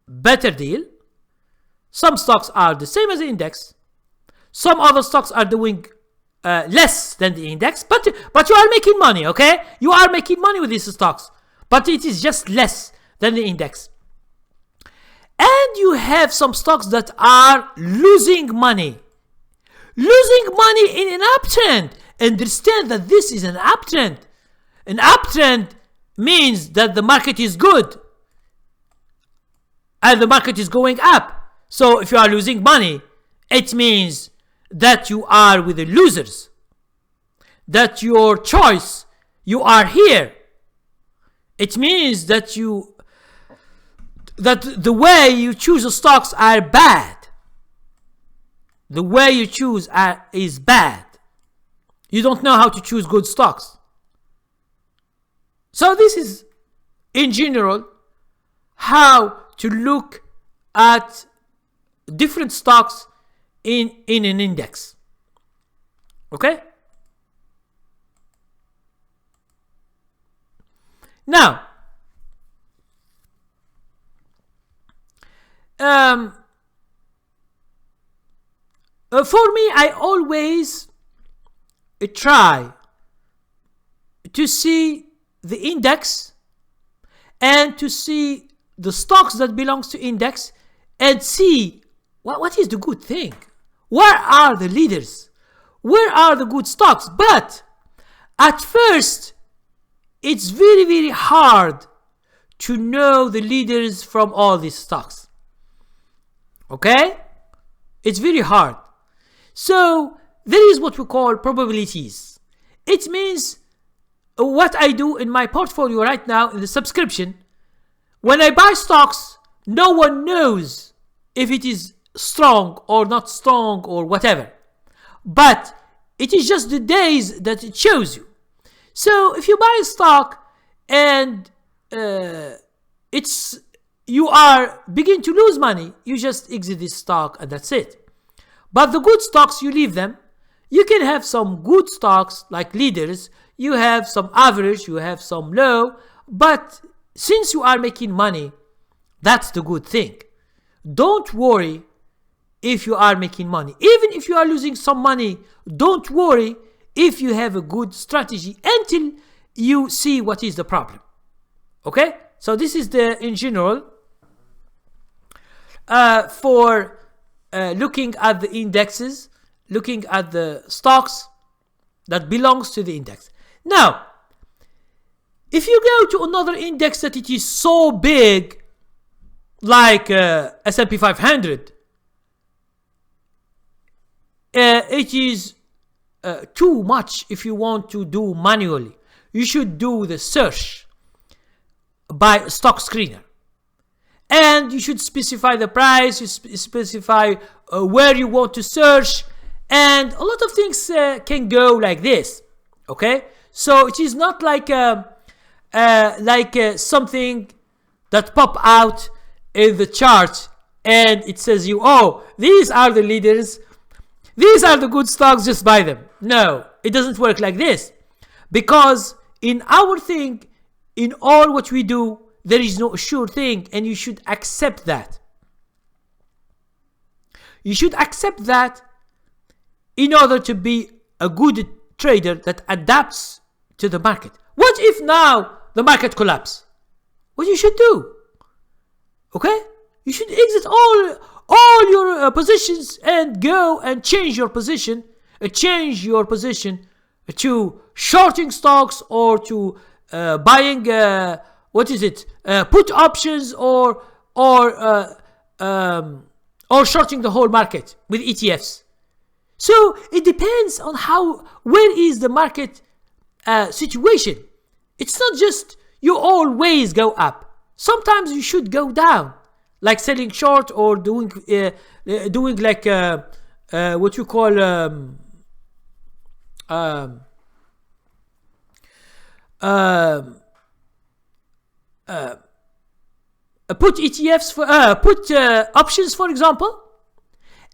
better deal. Some stocks are the same as the index. Some other stocks are doing less than the index. But you are making money, okay? You are making money with these stocks. But it is just less than the index. And you have some stocks that are losing money. Losing money in an uptrend. Understand that this is an uptrend. An uptrend means that the market is good. And the market is going up. So if you are losing money, it means that you are with the losers. that your choice, you are here. It means that the way you choose the stocks are bad. The way you choose is bad. You don't know how to choose good stocks. So this is, in general, how to look at different stocks in an index. Okay? Now, for me, I always try to see the index and to see the stocks that belongs to index and see what is the good thing. Where are the leaders? Where are the good stocks? But at first, it's very, very hard to know the leaders from all these stocks. Okay? It's very hard. So there is what we call probabilities. It means what I do in my portfolio right now in the subscription. When I buy stocks, no one knows if it is strong or not strong or whatever. But it is just the days that it shows you. So if you buy a stock and you are begin to lose money, you just exit this stock and that's it. But the good stocks, you leave them. You can have some good stocks like leaders. You have some average, you have some low. But since you are making money, that's the good thing. Don't worry if you are making money. Even if you are losing some money, don't worry if you have a good strategy until you see what is the problem. Okay? So this is in general for looking at the indexes, looking at the stocks that belongs to the index. Now, if you go to another index that it is so big, like S&P 500, it is too much if you want to do manually. You should do the search by stock screener. And you should specify the price, you specify where you want to search, and a lot of things can go like this. Okay? So it is not like something that pop out in the chart and it says you, oh, these are the leaders, these are the good stocks, just buy them. No, it doesn't work like this. Because in our thing, in all what we do, there is no sure thing, and you should accept that. You should accept that in order to be a good trader that adapts to the market. What if now the market collapses? What you should do? Okay? You should exit all your positions and go and change your position. Change your position to shorting stocks or to buying put options or shorting the whole market with ETFs. So it depends on where is the market situation. It's not just you always go up. Sometimes you should go down, like selling short or doing like what you call put ETFs for put options, for example.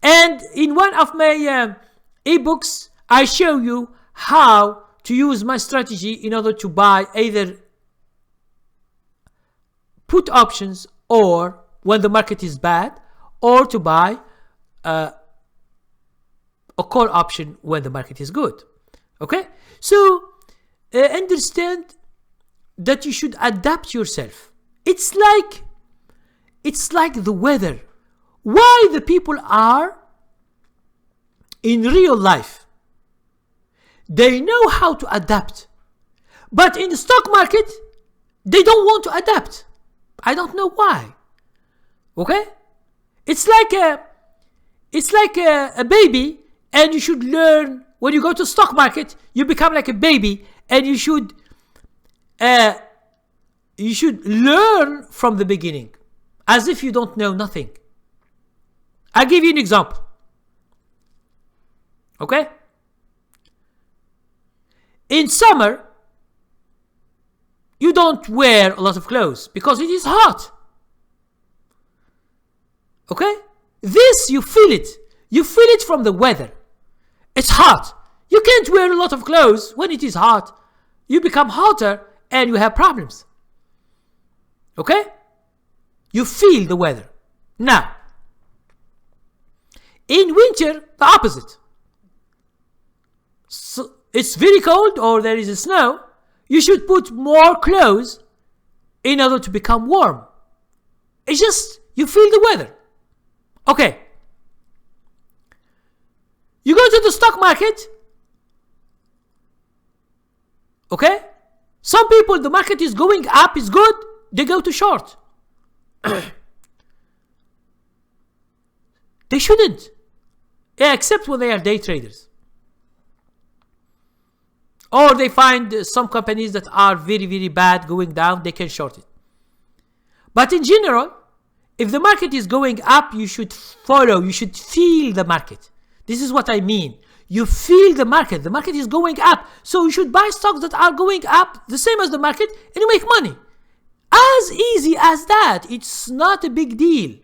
And in one of my ebooks, I show you how to use my strategy in order to buy either put options or when the market is bad, or to buy a call option when the market is good. Okay? So understand that you should adapt yourself. It's like the weather. Why the people are in real life, they know how to adapt, but in the stock market they don't want to adapt. I don't know why. Okay? It's like a baby, and you should learn when you go to stock market, you become like a baby, and you should learn from the beginning, as if you don't know nothing. I'll give you an example. Okay? In summer, you don't wear a lot of clothes because it is hot. Okay? This, you feel it. You feel it from the weather. It's hot. You can't wear a lot of clothes when it is hot. You become hotter and you have problems. Okay? You feel the weather. Now, in winter, the opposite. So it's very cold or there is a snow. You should put more clothes in order to become warm. It's just, you feel the weather. Okay. You go to the stock market. Okay? Some people, the market is going up, is good. They go to short. They shouldn't. Yeah, except when they are day traders. Or they find some companies that are very, very bad going down, they can short it. But in general, if the market is going up, you should follow, you should feel the market. This is what I mean. You feel the market. The market is going up. So you should buy stocks that are going up the same as the market and you make money. As easy as that. It's not a big deal.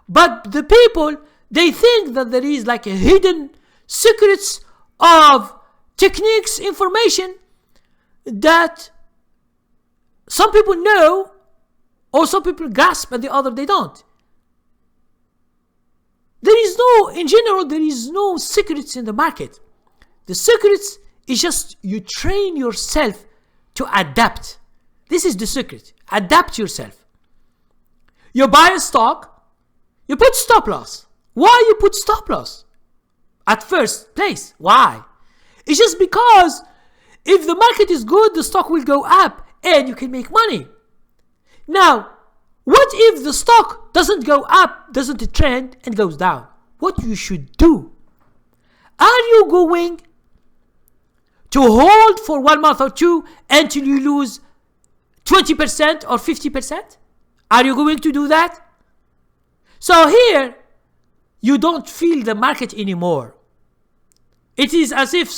But the people, they think that there is like a hidden secrets of techniques, information that some people know or some people grasp and the other they don't. In general, there is no secrets in the market. The secrets is just you train yourself to adapt. This is the secret. Adapt yourself. You buy a stock, you put stop loss. Why you put stop loss? At first place. Why? It's just because if the market is good, the stock will go up and you can make money. Now, what if the stock doesn't go up, doesn't trend and goes down? What you should do? Are you going to hold for 1 month or two until you lose 20% or 50%? Are you going to do that? So here, you don't feel the market anymore. It is as if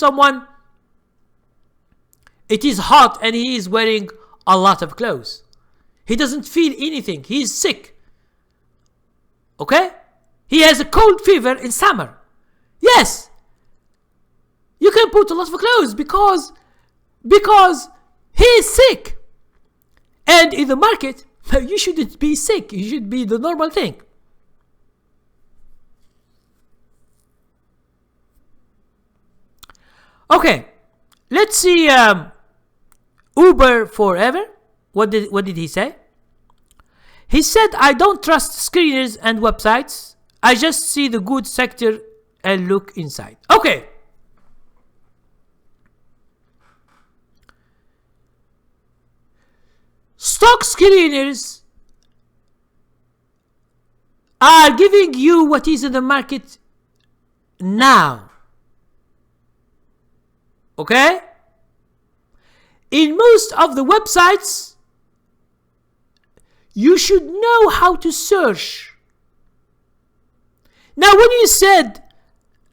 it is hot and he is wearing a lot of clothes. He doesn't feel anything. He is sick. Okay? He has a cold fever in summer. Yes. You can put a lot of clothes because he is sick. And in the market, you shouldn't be sick. You should be the normal thing. Okay. Let's see Uber forever. What did he say? He said, I don't trust screeners and websites. I just see the good sector and look inside. Okay. Stock screeners are giving you what is in the market now. Okay? In most of the websites, you should know how to search. Now, when you said,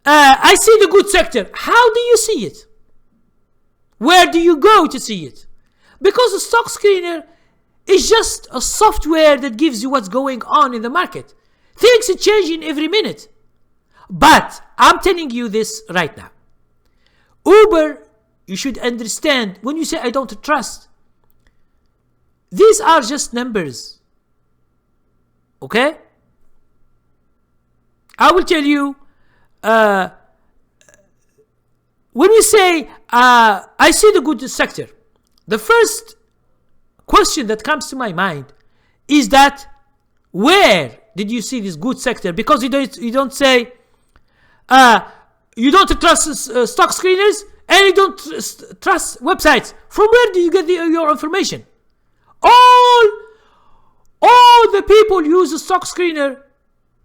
I see the good sector, how do you see it? Where do you go to see it? Because a stock screener is just a software that gives you what's going on in the market. Things are changing every minute. But I'm telling you this right now. Uber, you should understand, when you say I don't trust, these are just numbers. Okay? I will tell you, when you say, I see the good sector, the first question that comes to my mind is that, where did you see this good sector? Because you don't say, you don't trust stock screeners and you don't trust websites. From where do you get your information? All the people use a stock screener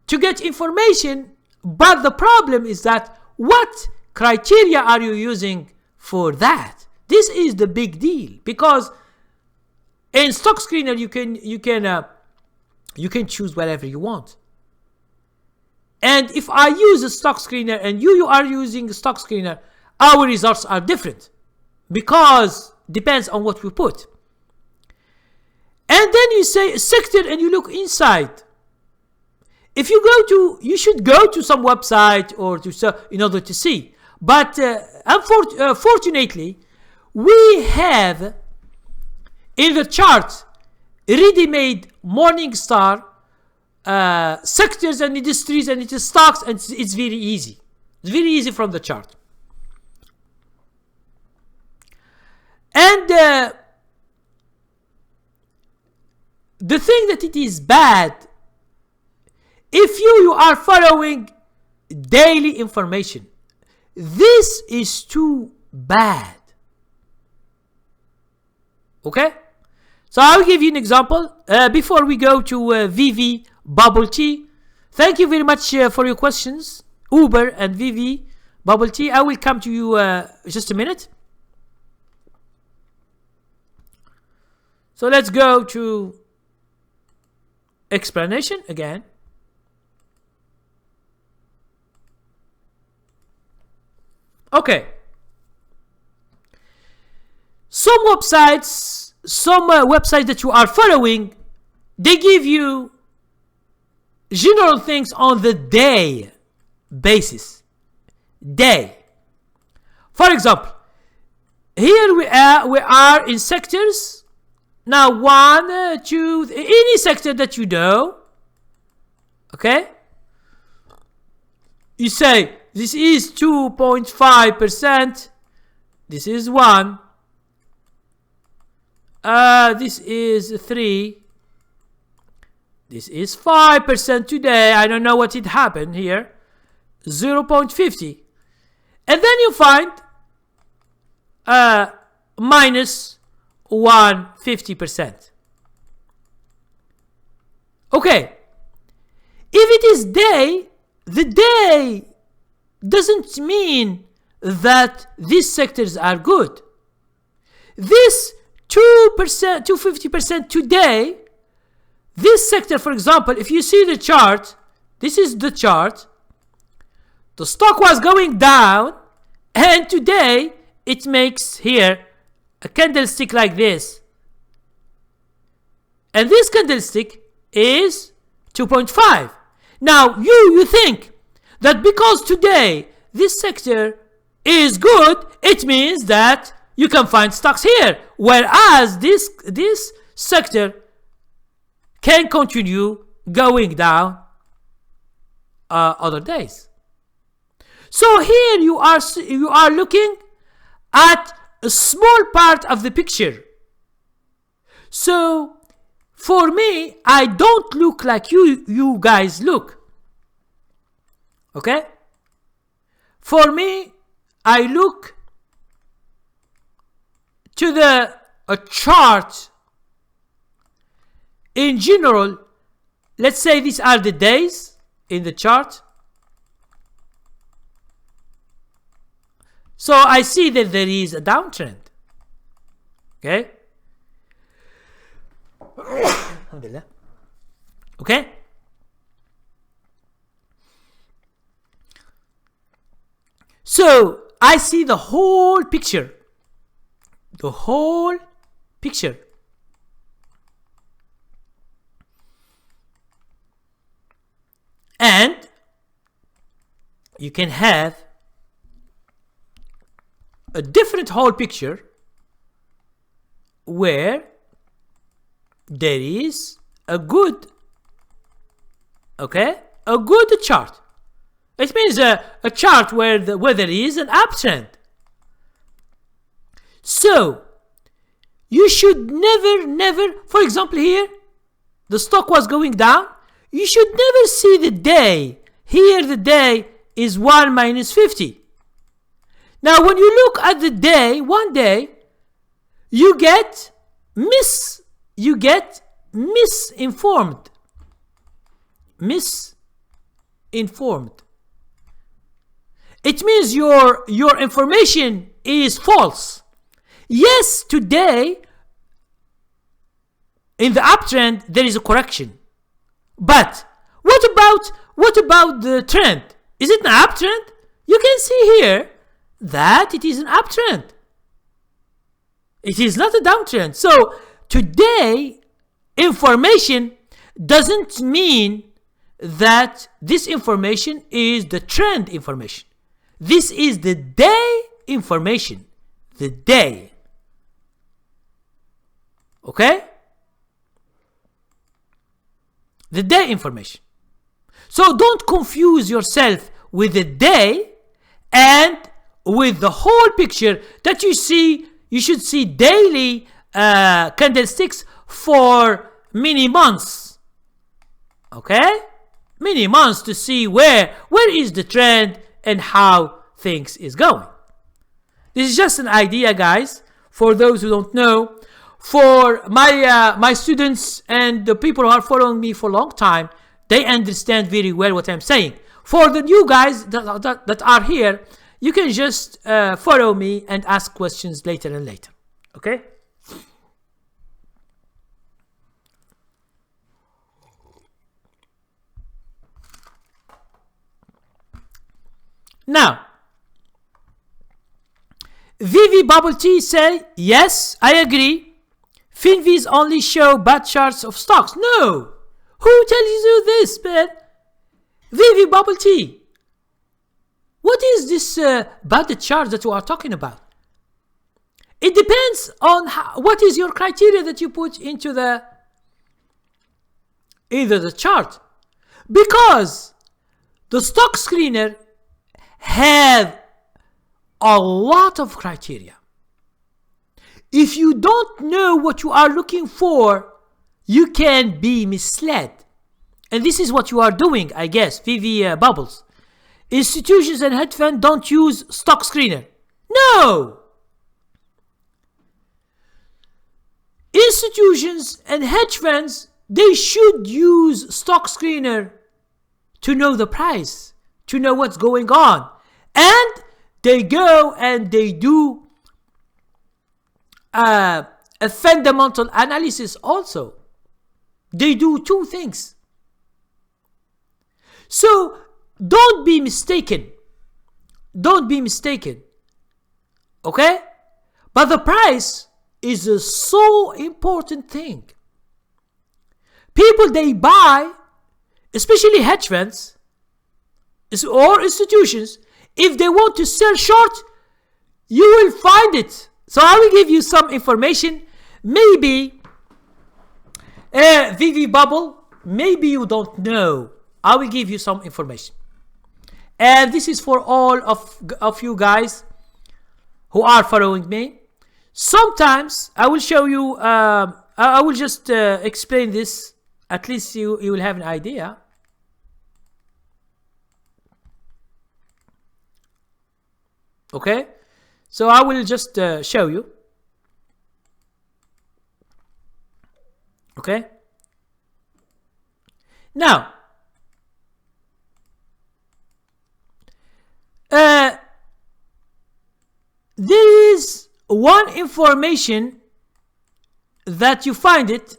to get information, but the problem is that what criteria are you using for that? This is the big deal, because in stock screener you can choose whatever you want. And if I use a stock screener and you are using a stock screener, our results are different, because depends on what we put. And then you say sector and you look inside. If you go to, you should go to some website or to in order to see. But unfortunately, we have in the chart ready-made Morningstar sectors and industries, and it is stocks, and it's very easy. It's very easy from the chart. And the thing that it is bad, if you are following daily information, this is too bad. Okay? So I'll give you an example before we go to VV Bubble Tea. Thank you very much for your questions, Uber and VV Bubble Tea. I will come to you just a minute. So let's go to explanation again. Okay. Some websites that you are following, they give you general things on the day basis. Day. For example, here we are in sectors. Now 1, 2, any sector that you know. Okay. You say this is 2.5%. This is 1. This is 3. This is 5% today. I don't know what it happened here. 0.50. And then you find minus 150%. Okay. If it is day, the day doesn't mean that these sectors are good. This 2%, 250% today, this sector, for example, if you see the chart, this is the chart, the stock was going down, and today it makes here a candlestick like this. And this candlestick is 2.5. Now, you think that because today this sector is good, it means that you can find stocks here. Whereas this sector can continue going down other days. So here you are looking at a small part of the picture. So for me, I don't look like you guys look. Okay? For me, I look to the chart in general. Let's say these are the days in the chart. So I see that there is a downtrend. Okay? Alhamdulillah. Okay? So I see the whole picture. The whole picture. And you can have a different whole picture where there is a good, okay, a good chart. It means a chart where there is an uptrend. So you should never, for example here, the stock was going down. You should never see the day. Here the day is 1 minus 50. Now when you look at the day, one day, you get misinformed. it means your information is false. Yes, today in the uptrend there is a correction, but what about the trend? Is it an uptrend? You can see here that it is an uptrend. It is not a downtrend. So today, information doesn't mean that this information is the trend information. This is the day information. The day. Okay? The day information. So don't confuse yourself with the day and with the whole picture that you see. You should see daily candlesticks for many months. Okay? Many months to see where is the trend and how things is going. This is just an idea, guys, for those who don't know. For my students and the people who are following me for a long time, they understand very well what I'm saying. For the new guys that are here, you can just follow me and ask questions later and later. Okay? Now, Vivi Bubble Tea say, yes, I agree. Finvies only show bad charts of stocks. No! Who tells you this, man? Vivi Bubble Tea. What is this bad chart that you are talking about? It depends on what is your criteria that you put into either the chart. Because the stock screener have a lot of criteria. If you don't know what you are looking for, you can be misled. And this is what you are doing, I guess, VV Bubbles. Institutions and hedge funds don't use stock screener. No! Institutions and hedge funds, they should use stock screener to know the price, to know what's going on. And they go and they do a fundamental analysis also. They do two things. So don't be mistaken. Don't be mistaken. Okay? But the price is a so important thing. People, they buy, especially hedge funds or institutions, if they want to sell short, you will find it. So I will give you some information. Maybe VV Bubble, maybe you don't know. I will give you some information. And this is for all of you guys who are following me. Sometimes I will show you, I will just explain this. At least you will have an idea. Okay? So I will just show you. Okay? Now, there is one information that you find it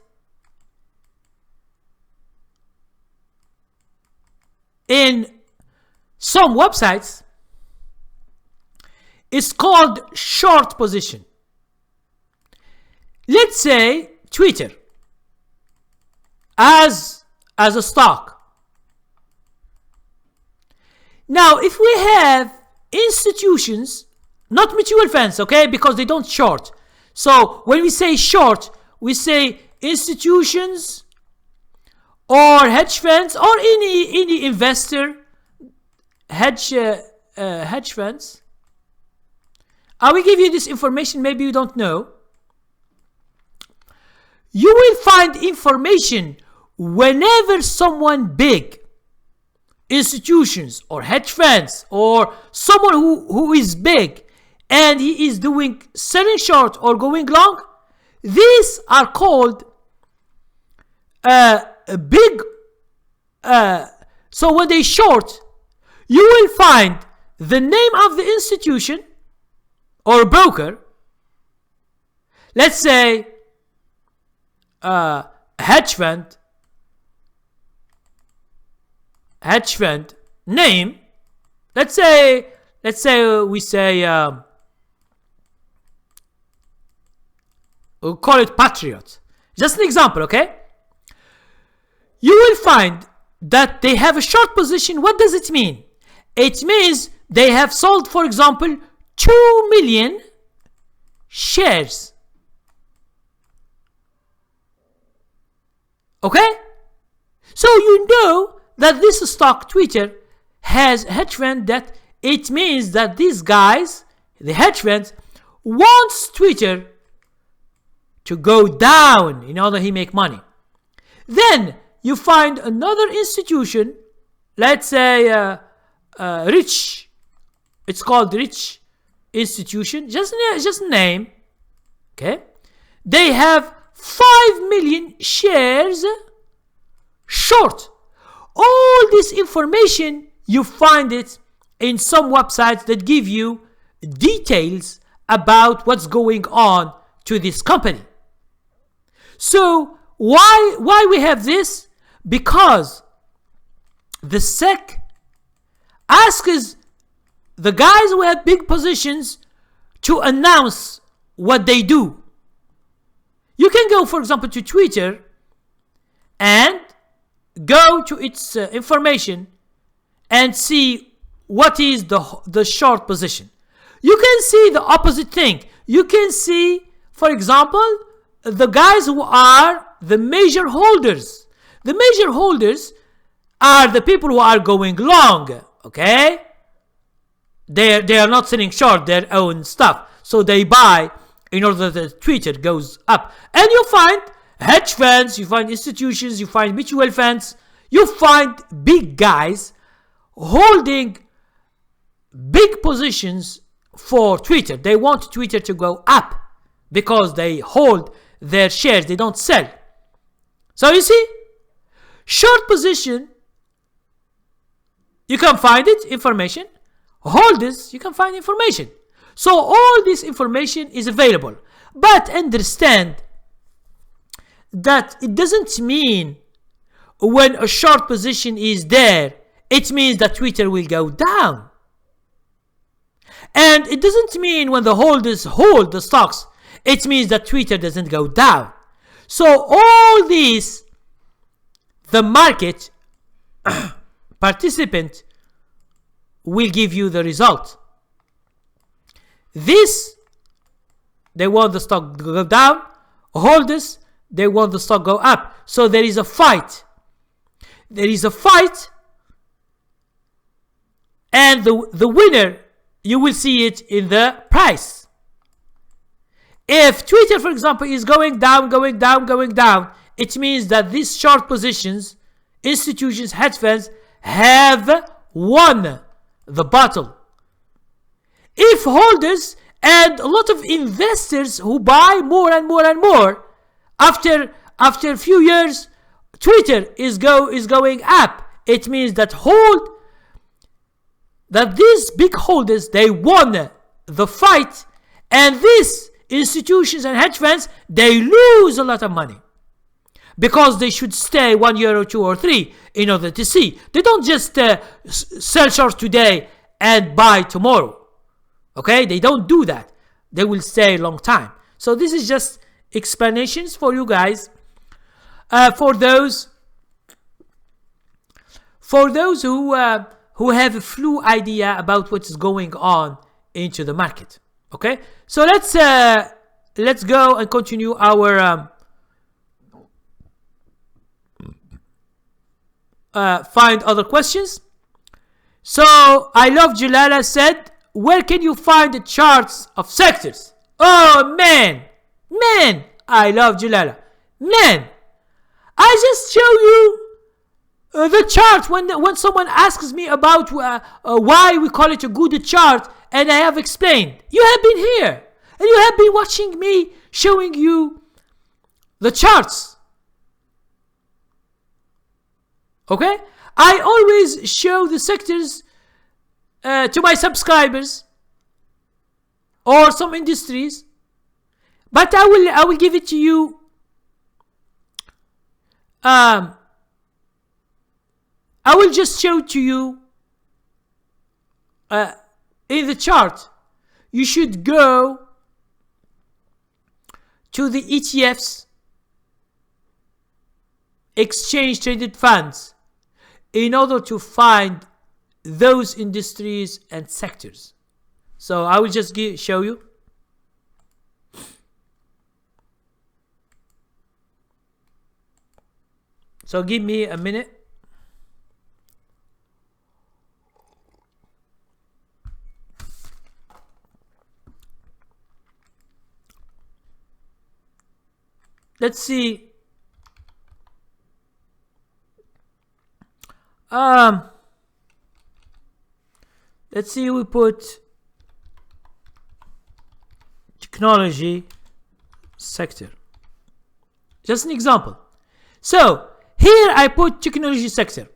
in some websites. It's called short position. Let's say Twitter as a stock. Now, if we have institutions, not mutual funds, okay, because they don't short. So when we say short, we say institutions or hedge funds or any investor, hedge funds. I will give you this information, maybe you don't know. You will find information whenever someone big, institutions or hedge funds or someone who is big and he is doing selling short or going long, these are called big. So when they short, you will find the name of the institution or broker, let's say hedge fund name, let's say we say we'll call it Patriot. Just an example, okay? You will find that they have a short position. What does it mean? It means they have sold, for example, 2 million shares. Okay? So you know that this stock Twitter has a hedge fund, that it means that these guys, the hedge funds, wants Twitter to go down in order he make money. Then you find another institution, let's say Rich, it's called Rich Institution, just a name, okay? They have 5 million shares short. All this information, you find it in some websites that give you details about what's going on to this company. So why we have this? Because the SEC asks the guys who have big positions to announce what they do. You can go, for example, to Twitter and go to its information and see what is the short position. You can see the opposite thing. You can see, for example, the guys who are the major holders. The major holders are the people who are going long, okay? They are not selling short their own stuff, so they buy in order that Twitter goes up. And you find hedge funds, you find institutions, you find mutual funds, you find big guys holding big positions for Twitter. They want Twitter to go up because they hold their shares, they don't sell. So you see, short position, you can find it, information. Holders, you can find information. So all this information is available. But understand that it doesn't mean when a short position is there, it means that Twitter will go down. And it doesn't mean when the holders hold the stocks, it means that Twitter doesn't go down. So all these, the market participant will give you the result. This, they want the stock to go down. Holders, they want the stock go up. So there is a fight. There is a fight, and the winner, you will see it in the price. If Twitter, for example, is going down, it means that these short positions, institutions, hedge funds, have won the battle. If holders and a lot of investors who buy more and more, after a few years, Twitter is going up, it means that these big holders, they won the fight, and these institutions and hedge funds, they lose a lot of money because they should stay 1 year or 2 or 3 in order to see. They don't just sell short today and buy tomorrow. Okay, they don't do that. They will stay a long time. So this is just explanations for you guys. For those who have a flu idea about what's going on into the market. Okay, so let's go and continue our find other questions. So I love Djellala said, where can you find the charts of sectors? Oh man, I love Djellala. Man, I just show you the chart when someone asks me about why we call it a good chart, and I have explained. You have been here and you have been watching me showing you the charts. Okay, I always show the sectors to my subscribers or some industries, but I will give it to you I will just show to you in the chart. You should go to the ETFs, exchange traded funds, in order to find those industries and sectors. So I will just show you. So give me a minute. Let's see. Let's see, we put technology sector. Just an example. So here I put technology sector.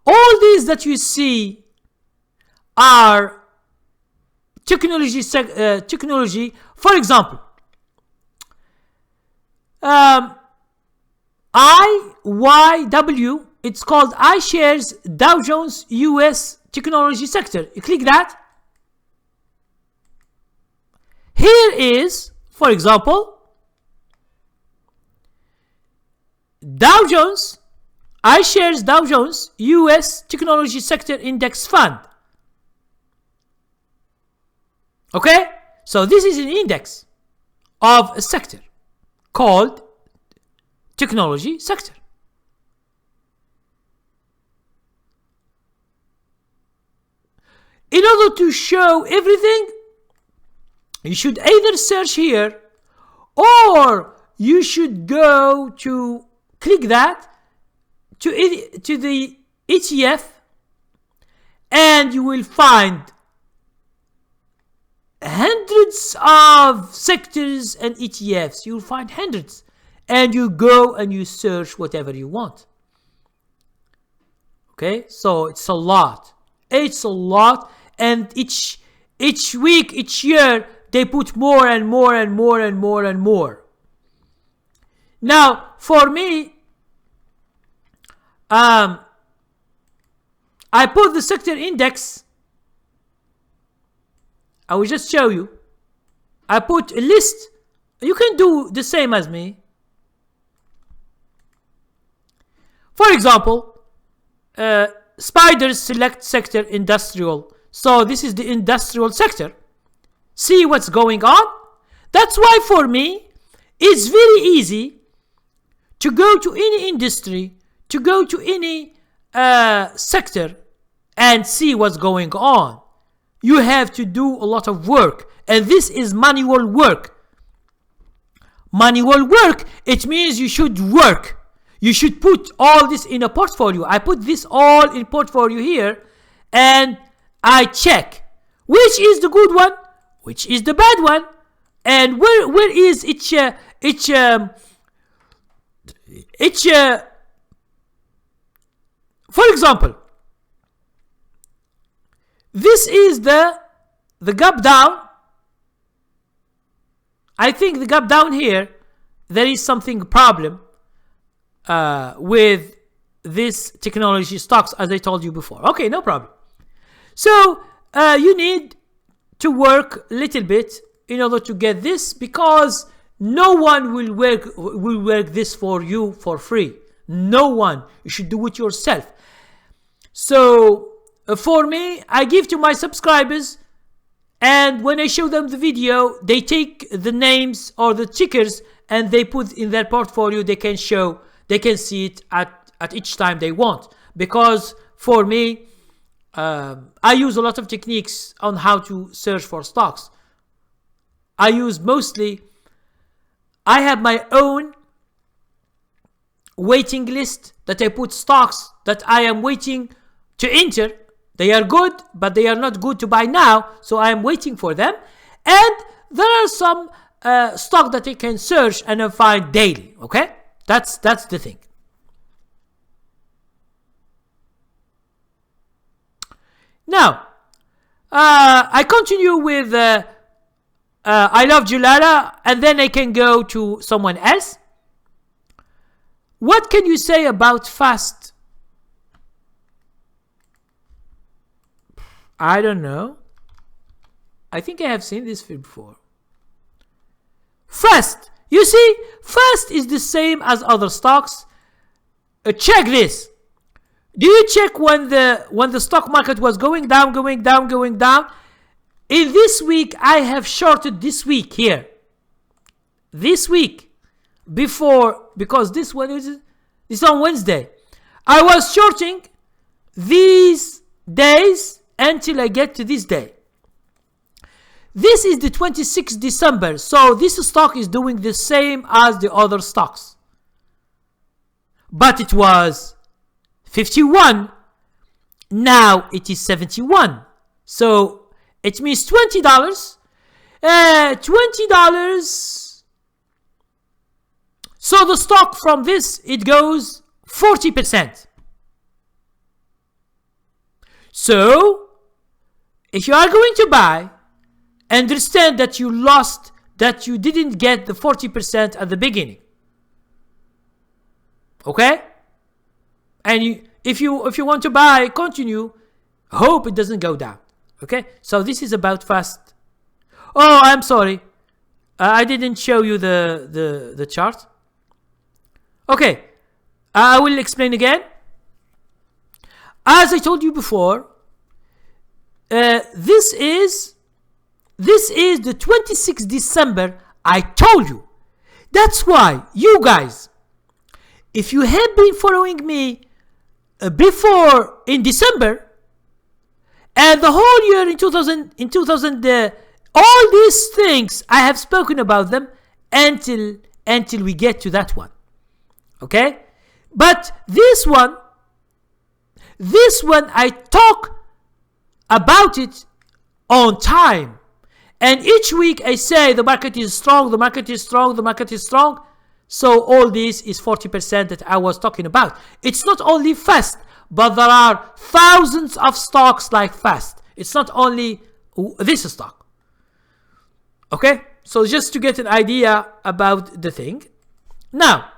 All these that you see are technology. For example, IYW, it's called iShares Dow Jones US Technology Sector. You click that. Here is, for example, Dow Jones, iShares Dow Jones US Technology Sector Index Fund. Okay? So this is an index of a sector called technology sector. In order to show everything, you should either search here, or you should go to click that to the ETF, and you will find hundreds of sectors and ETFs. You'll find hundreds, and you go and you search whatever you want. Okay, so it's a lot. It's a lot, and each week, each year, they put more and more and more and more and more. Now, for me, I put the sector index. I will just show you. I put a list. You can do the same as me. For example, Spiders select sector industrial. So this is the industrial sector. See what's going on? That's why for me, it's very easy to go to any industry, to go to any sector and see what's going on. You have to do a lot of work, and this is manual work. Manual work, it means you should work. You should put all this in a portfolio. I put this all in portfolio here, and I check which is the good one, which is the bad one, and where is for example, this is the gap down. I think the gap down here, there is something problem with this technology stocks, as I told you before. Okay, no problem. So you need to work a little bit in order to get this, because no one will work this for you for free. No one. You should do it yourself. So for me, I give to my subscribers, and when I show them the video, they take the names or the tickers and they put in their portfolio. They can see it at each time they want. Because for me, I use a lot of techniques on how to search for stocks. I have my own waiting list that I put stocks that I am waiting to enter. They are good, but they are not good to buy now, so I am waiting for them. And there are some stock that I can search and I find daily. Okay, that's the thing. Now, I continue with I love Djellala, and then I can go to someone else. What can you say about fast? I don't know. I think I have seen this before. Fast. You see, fast is the same as other stocks. Check this. Do you check when the stock market was going down, going down, going down? In this week, I have shorted this week here. This week. Before, because this one is on Wednesday. I was shorting these days until I get to this day. This is the 26th December. So this stock is doing the same as the other stocks. But it was 51. Now it is 71. So it means $20. $20. So the stock from this, it goes 40%. So if you are going to buy, understand that you lost, that you didn't get the 40% at the beginning. Okay? And if you want to buy, continue. Hope it doesn't go down. Okay? So this is about fast. Oh, I'm sorry. I didn't show you the chart. Okay. I will explain again. As I told you before, this is the 26th December. I told you. That's why you guys, if you have been following me before in December and the whole year in 2000, all these things I have spoken about them until we get to that one. Okay? But this one I talk about it on time. And each week I say the market is strong, the market is strong, the market is strong. So all this is 40% that I was talking about. It's not only fast, but there are thousands of stocks like fast. It's not only this stock. Okay? So just to get an idea about the thing. Now,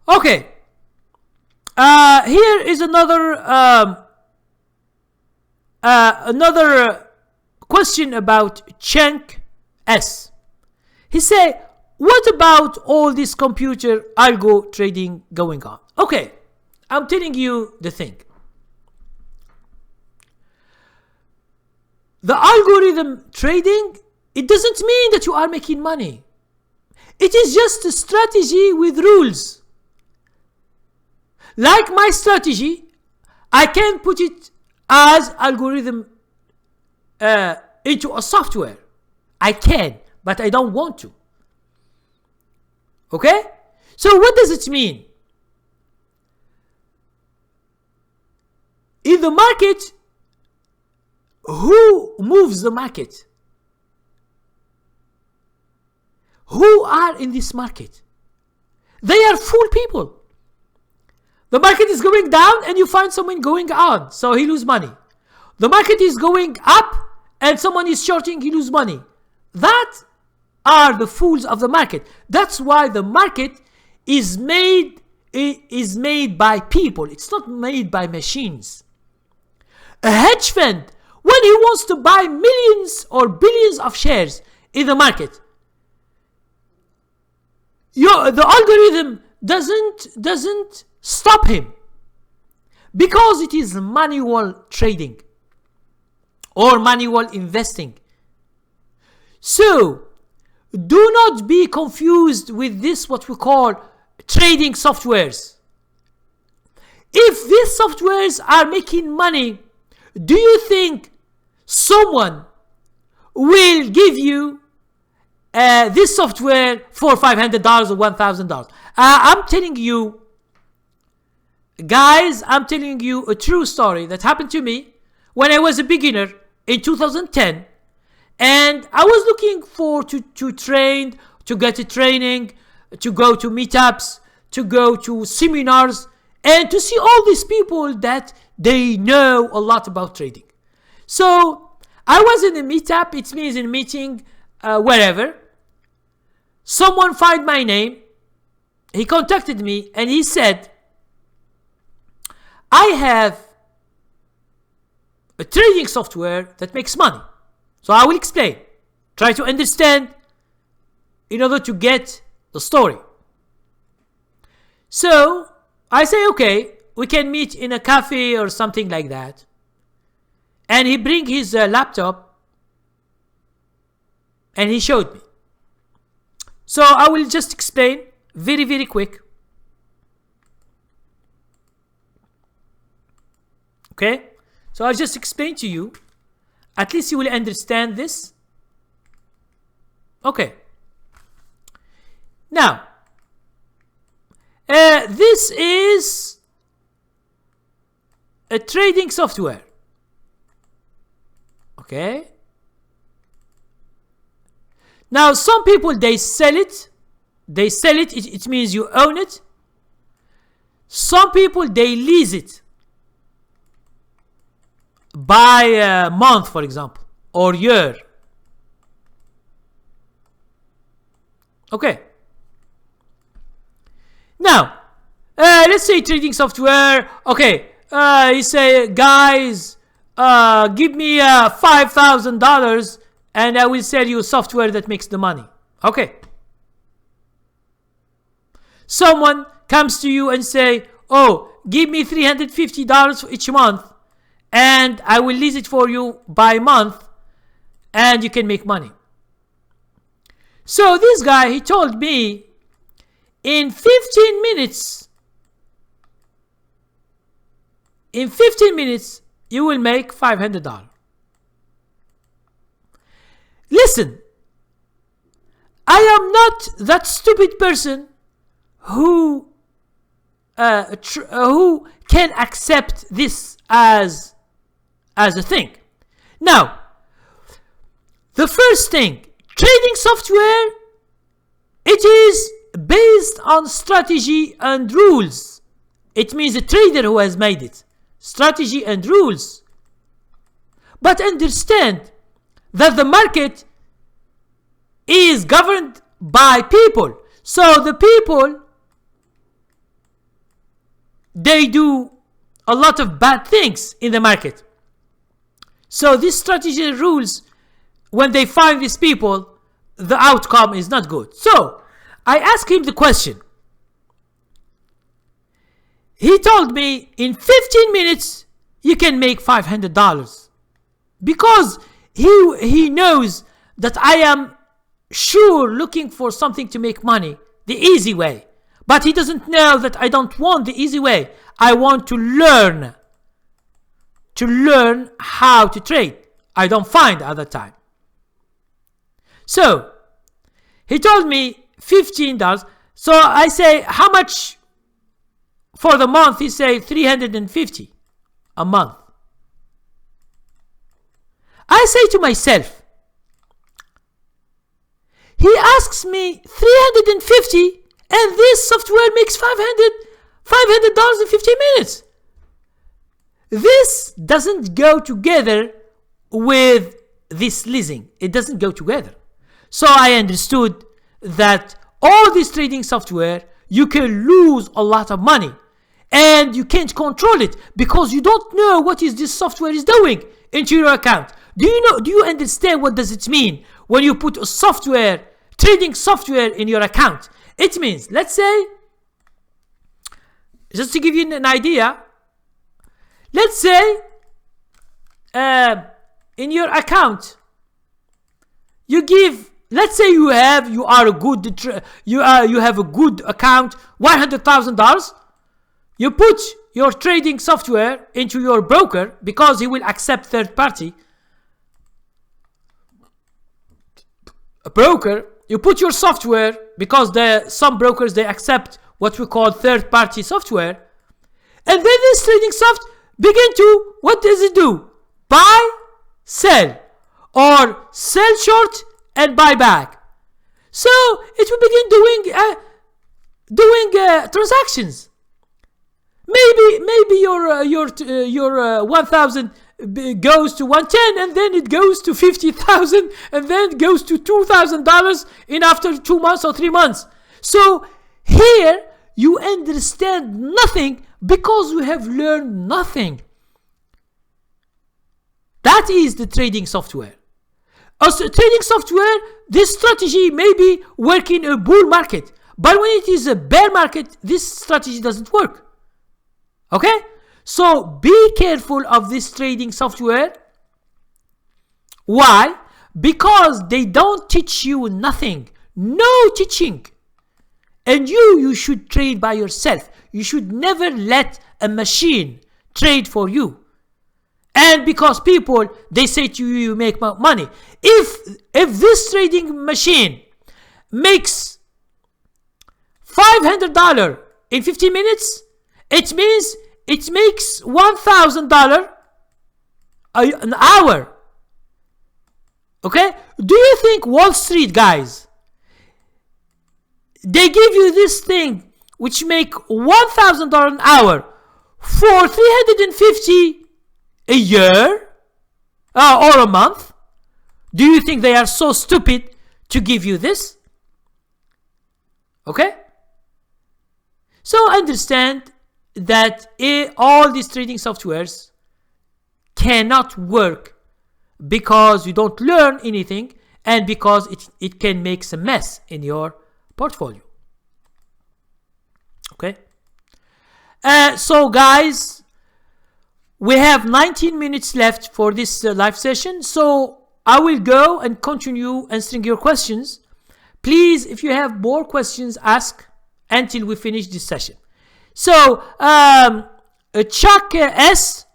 okay. Here is another question about Chunk S. He said, what about all this computer algo trading going on? Okay, I'm telling you the thing. The algorithm trading, it doesn't mean that you are making money. It is just a strategy with rules. Like my strategy, I can put it as algorithm into a software. I can, but I don't want to. Okay? So what does it mean? In the market, who moves the market? Who are in this market? They are fool people. The market is going down and you find someone going on, so he lose money. The market is going up and someone is shorting, he lose money. That are the fools of the market. That's why the market is made by people. It's not made by machines. A hedge fund, when he wants to buy millions or billions of shares in the market, the algorithm doesn't stop him, because it is manual trading or manual investing. So do not be confused with this, what we call trading softwares. If these softwares are making money, do you think someone will give you this software for $500 or $1,000? I'm telling you, guys, I'm telling you a true story that happened to me when I was a beginner in 2010. And I was looking for to train, to get a training, to go to meetups, to go to seminars and to see all these people that they know a lot about trading. So I was in a meetup, it means in a meeting, wherever. Someone found my name, he contacted me and he said, I have a trading software that makes money. So I will explain. Try to understand in order to get the story. So I say, okay, we can meet in a cafe or something like that. And he bring his laptop and he showed me. So I will just explain very, very quick. Okay? So I'll just explain to you. At least you will understand this. Okay. Now, this is a trading software. Okay. Now, some people, they sell it. They sell it. It means you own it. Some people, they lease it. By a month, for example, or year. Okay. Now, let's say trading software. Okay. You say, guys, give me $5,000 and I will sell you software that makes the money. Okay. Someone comes to you and say, oh, give me $350 for each month and I will lease it for you by month and you can make money. So this guy, he told me in 15 minutes, you will make $500. Listen, I am not that stupid person who can accept this as a thing. Now, the first thing, trading software, it is based on strategy and rules. It means a trader who has made it. Strategy and rules. But understand that the market is governed by people. So the people, they do a lot of bad things in the market. So this strategy and rules, when they find these people, the outcome is not good. So I asked him the question. He told me in 15 minutes you can make $500 because he knows that I am sure looking for something to make money the easy way. But he doesn't know that I don't want the easy way. I want to learn how to trade. I don't find other time. So he told me $15. So I say, how much for the month? He say $350 a month. I say to myself, he asks me $350 and this software makes $500 in 15 minutes. This doesn't go together with this leasing. It doesn't go together. So I understood that all this trading software, you can lose a lot of money and you can't control it because you don't know what is this software is doing into your account. Do you understand what does it mean when you put a software, trading software in your account? It means, let's say, just to give you an idea, let's say in your account you give, let's say you have a good account, $100,000. You put your trading software into your broker because he will accept third party. A broker, you put your software because some brokers, they accept what we call third party software. And then this trading soft begin to, what does it do? Buy, sell, or sell short and buy back. So it will begin doing transactions. your 1,000 goes to 110, and then it goes to 50,000, and then goes to $2,000 in after 2 months or 3 months. So here you understand nothing because you have learned nothing. That is the trading software. As trading software, this strategy may be work in a bull market, but when it is a bear market, this strategy doesn't work. Okay? So be careful of this trading software. Why? Because they don't teach you nothing. No teaching. And you should trade by yourself. You should never let a machine trade for you. And because people, they say to you, you make money. If this trading machine makes $500 in 15 minutes, it means it makes $1,000 an hour. Okay? Do you think Wall Street guys, they give you this thing which make $1,000 an hour for 350 a year or a month? Do you think they are so stupid to give you this? Okay? So understand that all these trading softwares cannot work because you don't learn anything and because it can make some mess in your portfolio. Okay? So guys, we have 19 minutes left for this live session, so I will go and continue answering your questions. Please, if you have more questions, ask until we finish this session. So, Chuck S,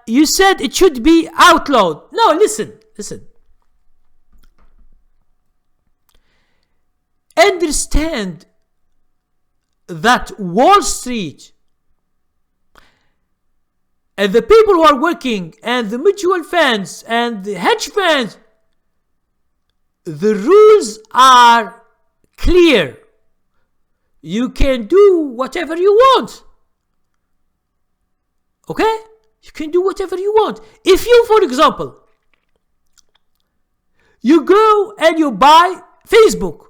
you said it should be outlawed. No, listen. Understand that Wall Street and the people who are working and the mutual funds and the hedge funds, the rules are clear. You can do whatever you want. Okay? You can do whatever you want. If you, for example, you go and you buy Facebook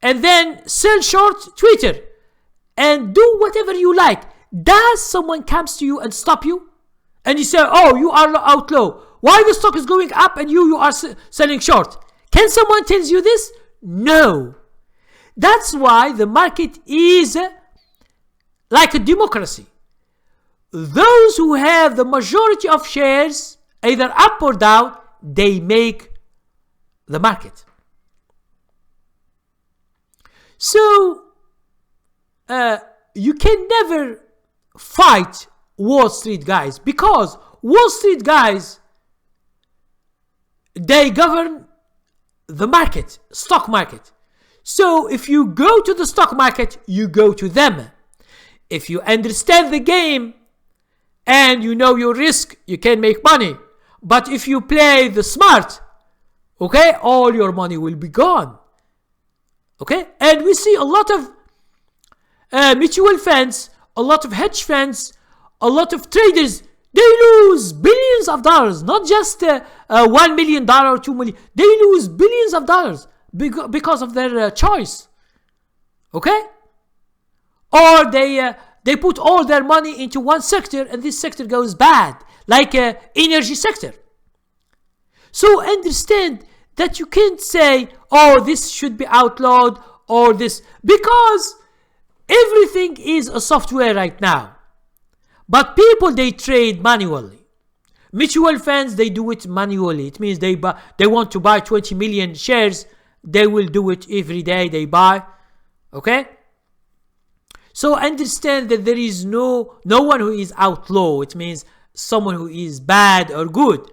and then sell short Twitter and do whatever you like, does someone comes to you and stop you? And you say, oh, you are outlaw. Why the stock is going up and you are selling short? Can someone tell you this? No. That's why the market is like a democracy. Those who have the majority of shares, either up or down, they make the market. So, you can never fight Wall Street guys, because Wall Street guys, they govern the market, stock market. So if you go to the stock market, you go to them. If you understand the game and you know your risk, you can make money. But if you play the smart, okay, all your money will be gone. Okay, and we see a lot of mutual funds, a lot of hedge funds, a lot of traders, they lose billions of dollars, not just $1 million or $2 million. They lose billions of dollars because of their choice. Okay? Or they put all their money into one sector and this sector goes bad, like energy sector. So understand that you can't say, oh, this should be outlawed or this, because everything is a software right now. But people, they trade manually. Mutual funds, they do it manually. It means they want to buy 20 million shares. They will do it every day they buy. Okay? So understand that there is no one who is outlaw. It means someone who is bad or good.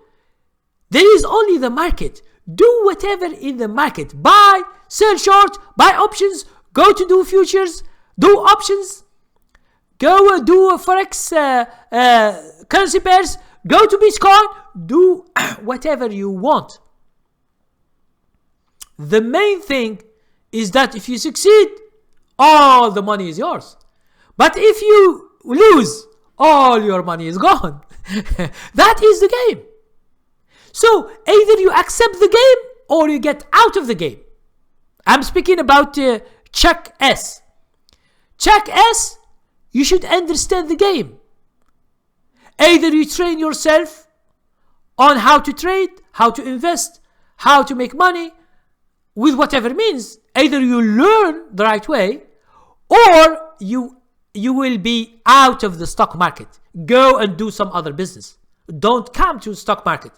There is only the market. Do whatever in the market. Buy, sell short, buy options, go to do futures, do options, go do a forex currency pairs, go to Bitcoin, do whatever you want. The main thing is that if you succeed, all the money is yours. But if you lose, all your money is gone. That is the game. So either you accept the game or you get out of the game. I'm speaking about check S. Check S, you should understand the game. Either you train yourself on how to trade, how to invest, how to make money, with whatever means. Either you learn the right way, or you will be out of the stock market. Go and do some other business. Don't come to stock market.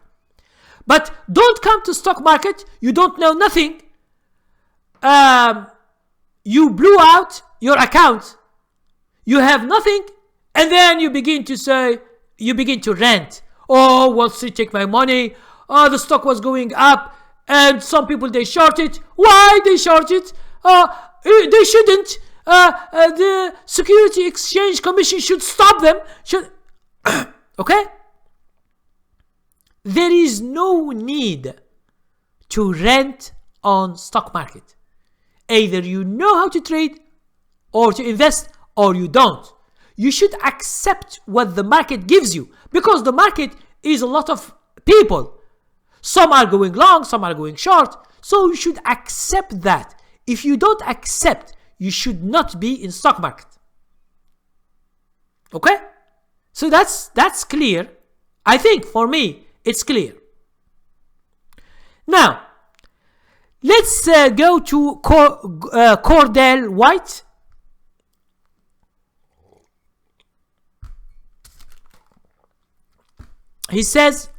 But don't come to stock market, you don't know nothing. You blew out your account. You have nothing, and then you begin to rant. Oh, Wall Street take my money. Oh, the stock was going up, and some people they short it. Why they short it? They shouldn't. The Security Exchange Commission should stop them. Okay? There is no need to rent on stock market. Either you know how to trade or to invest, or you don't. You should accept what the market gives you, because the market is a lot of people. Some are going long, some are going short. So you should accept that. If you don't accept, you should not be in stock market. Okay? So that's clear. I think for me, it's clear. Now, let's go to Cordell White. He says,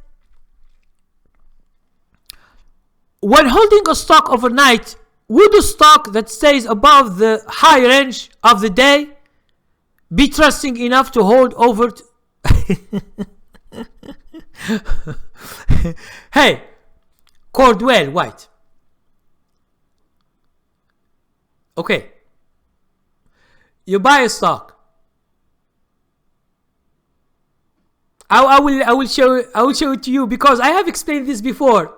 when holding a stock overnight, would the stock that stays above the high range of the day be trusting enough to hold over? Hey, Cordell White. Okay. You buy a stock. I will show it to you, because I have explained this before.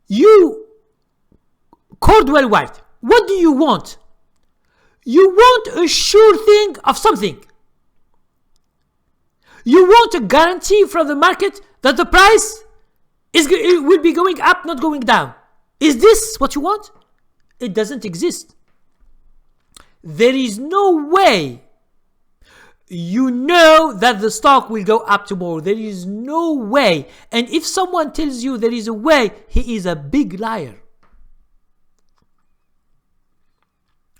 You, Cordell White, what do you want? You want a sure thing of something. You want a guarantee from the market that the price will be going up, not going down. Is this what you want? It doesn't exist. There is no way you know that the stock will go up tomorrow. There is no way. And if someone tells you there is a way, he is a big liar.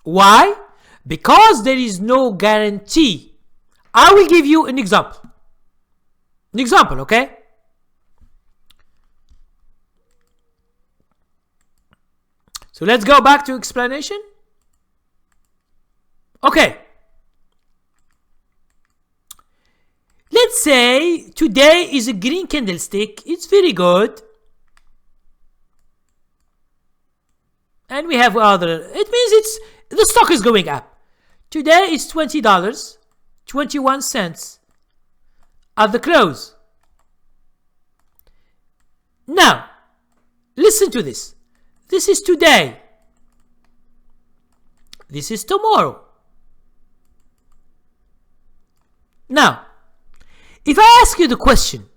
Why? Because there is no guarantee. I will give you an example. An example, okay? So let's go back to explanation. Okay. Let's say today is a green candlestick. It's very good. And we have other. It means the stock is going up. Today is $20, 21 cents at the close. Now, listen to this. This is today. This is tomorrow. Now, if I ask you the question,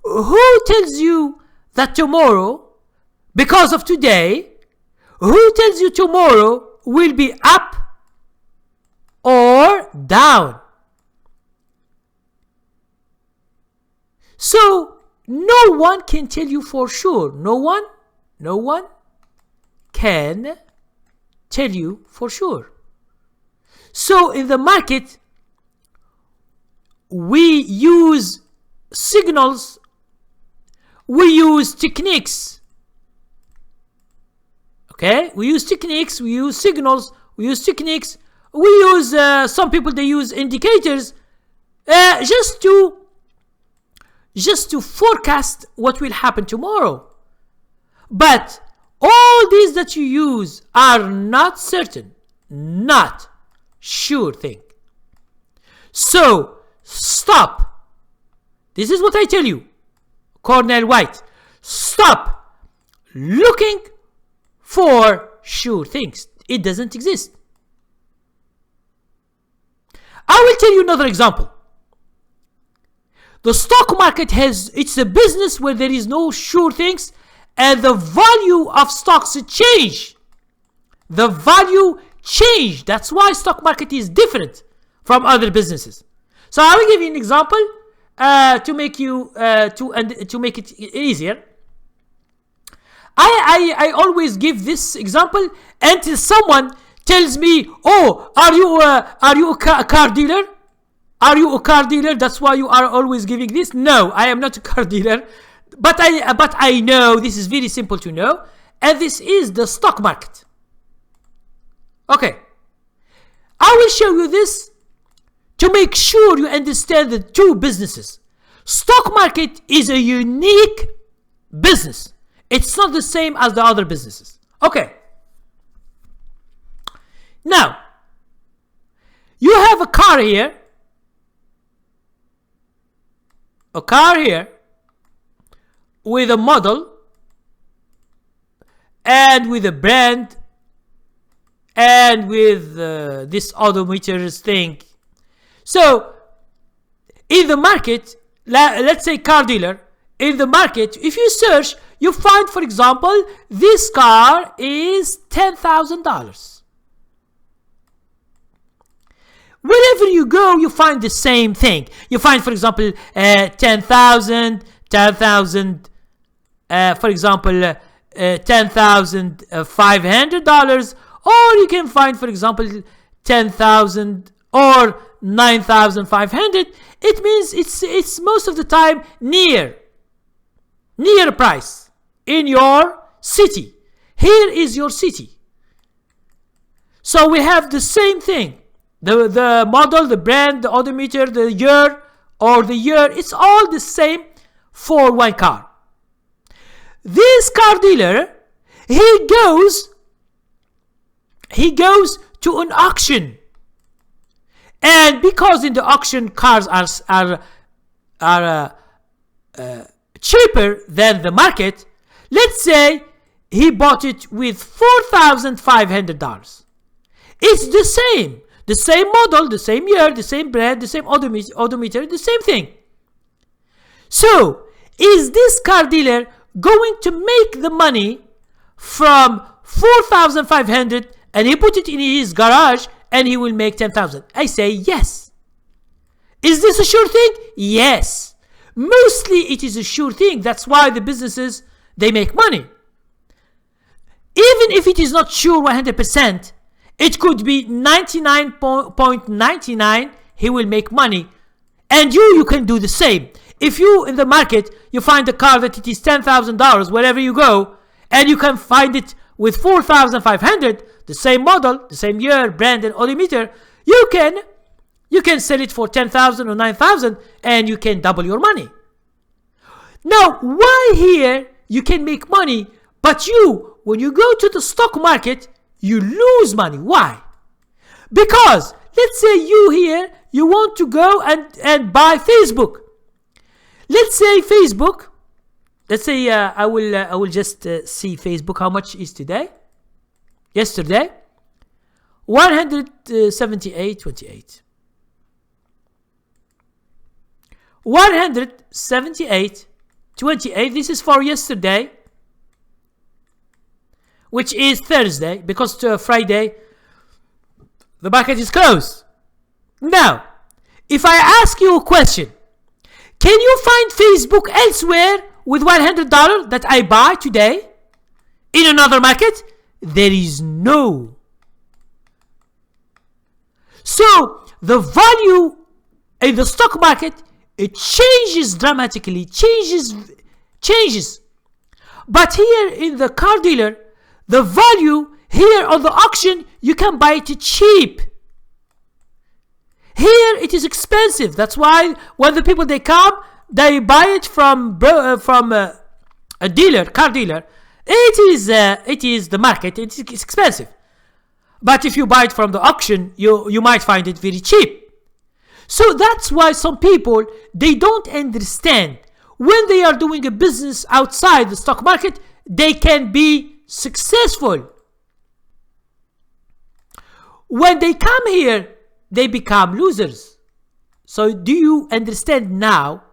who tells you that tomorrow, because of today, who tells you tomorrow will be up or down? So, no one can tell you for sure. No one can tell you for sure. So, in the market, we use signals, we use techniques. Okay? We use techniques, we use signals, we use techniques, we use, some people they use indicators just to forecast what will happen tomorrow. But all these that you use are not certain, not sure thing. So, stop. This is what I tell you, Cordell White. Stop looking for sure things. It doesn't exist. I will tell you another example. The stock market it's a business where there is no sure things, and the value of stocks change. The value change. That's why stock market is different from other businesses. So I will give you an example to make it easier. I always give this example until someone tells me, "Oh, are you a car dealer? Are you a car dealer? That's why you are always giving this." No, I am not a car dealer, but I know this is very simple to know, and this is the stock market. Okay, I will show you this to make sure you understand the two businesses. Stock market is a unique business. It's not the same as the other businesses. Okay. Now, you have a car here. A car here with a model and with a brand and with this odometers thing. So, in the market, let's say car dealer, in the market, if you search, you find, for example, this car is $10,000. Wherever you go, you find the same thing. You find, for example, 10,000, for example, $10,500, or you can find, for example, 10,000 or 9,500. It means it's most of the time near price in your city. Here is your city. So we have the same thing. The model, the brand, the odometer, the year, it's all the same for one car. This car dealer, he goes to an auction, and because in the auction cars are cheaper than the market, let's say he bought it with $4,500. It's the same model, the same year, the same brand, the same odometer, the same thing. So, is this car dealer going to make the money from 4,500 and he put it in his garage and he will make 10,000? I say yes. Is this a sure thing? Yes. Mostly it is a sure thing. That's why the businesses, they make money. Even if it is not sure 100%, it could be 99.99, he will make money. And you can do the same. If you, in the market, you find a car that it is $10,000 wherever you go, and you can find it with 4,500, the same model, the same year, brand, and odometer, you can sell it for 10,000 or 9,000, and you can double your money. Now, why here you can make money, but when you go to the stock market, you lose money? Why? Because let's say you want to go and buy Facebook. Let's say Facebook. Let's say I will just see Facebook. How much is today? Yesterday, 178.28. 178.28. This is for yesterday, which is Thursday, because Friday the market is closed. Now, if I ask you a question, can you find Facebook elsewhere with $100 that I buy today in another market? There is no. So the value in the stock market, it changes dramatically, changes. But here in the car dealer, the value here on the auction, you can buy it cheap. Here it is expensive. That's why when the people they come, they buy it from a dealer, car dealer. It is the market. It's expensive. But if you buy it from the auction, you might find it very cheap. So that's why some people, they don't understand when they are doing a business outside the stock market, they can be successful. When they come here, they become losers. So do you understand now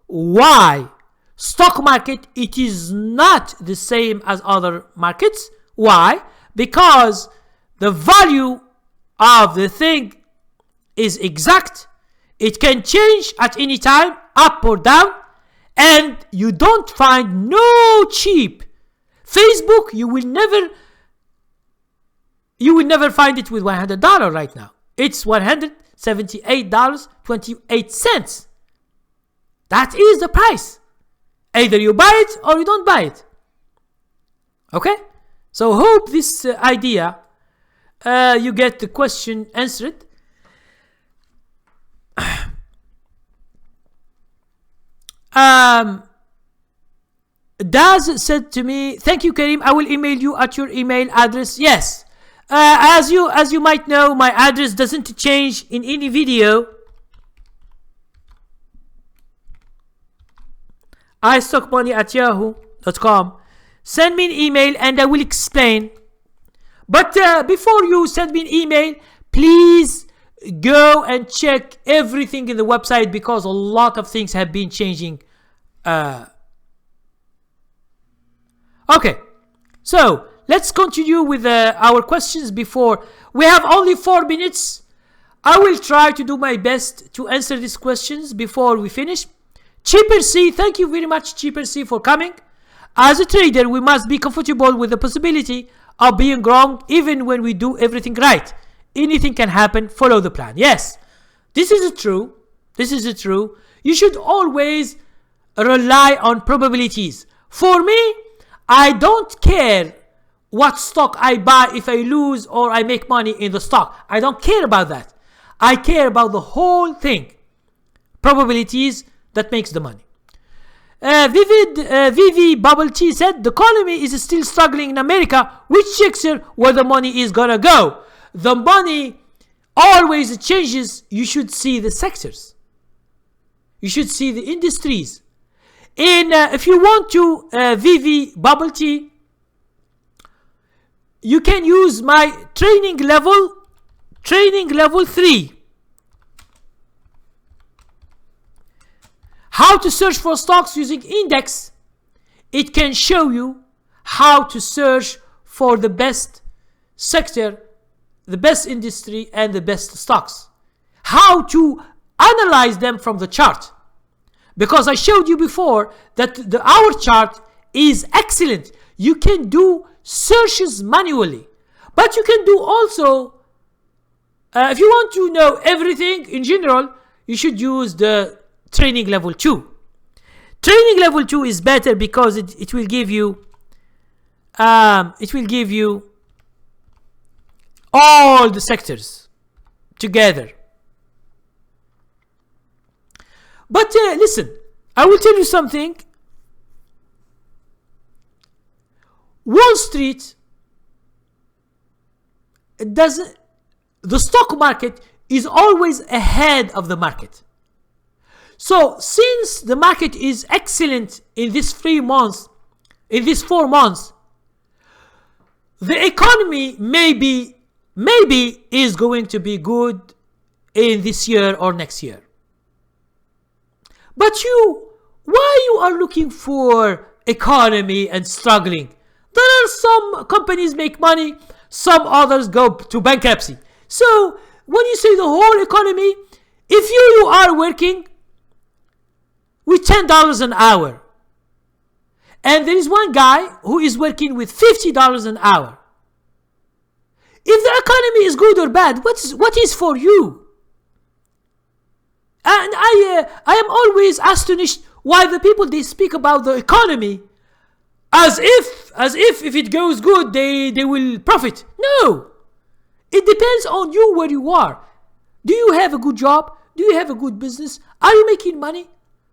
why stock market, it is not the same as other markets? Why? Because the value of the thing is exact. It can change at any time, up or down, and you don't find no cheap. Facebook, you will never find it with $100 right now. It's $178.28. That is the price. Either you buy it or you don't buy it. Okay? So hope this idea, you get the question answered. Daz said to me, thank you, Karim. I will email you at your email address. Yes. As you might know, my address doesn't change in any video. istockmoney@yahoo.com. Send me an email and I will explain. But before you send me an email, please go and check everything in the website, because a lot of things have been changing. Okay, so let's continue with our questions. Before we have only 4 minutes, I will try to do my best to answer these questions before we finish. Cheaper C, thank you very much, Cheaper C, for coming. As a trader, we must be comfortable with the possibility of being wrong, even when we do everything right. Anything can happen. Follow the plan. Yes, this is true. This is true. You should always rely on probabilities. For me, I don't care what stock I buy if I lose or I make money in the stock. I don't care about that. I care about the whole thing. Probabilities that makes the money. Vivi Bubble Tea said the economy is still struggling in America, which checks here where the money is gonna go. The money always changes. You should see the sectors. You should see the industries. If you want to, Vivi Bubble Tea, you can use my training level 3. How to search for stocks using index. It can show you how to search for the best sector, the best industry, and the best stocks. How to analyze them from the chart. Because I showed you before that our chart is excellent. You can do searches manually. But you can do also, if you want to know everything in general, you should use the training level 2. Training level 2 is better because it will give you all the sectors together. But listen, I will tell you something. Wall Street the stock market is always ahead of the market. So since the market is excellent in these 4 months, the economy maybe is going to be good in this year or next year. But why you are looking for economy and struggling? There are some companies make money, some others go to bankruptcy. So when you say the whole economy, if you are working with $10 an hour, and there is one guy who is working with $50 an hour, if the economy is good or bad, what is for you? And I am always astonished why the people, they speak about the economy as if it goes good they will profit. No, it depends on you where you are. Do you have a good job? Do you have a good business? Are you making money?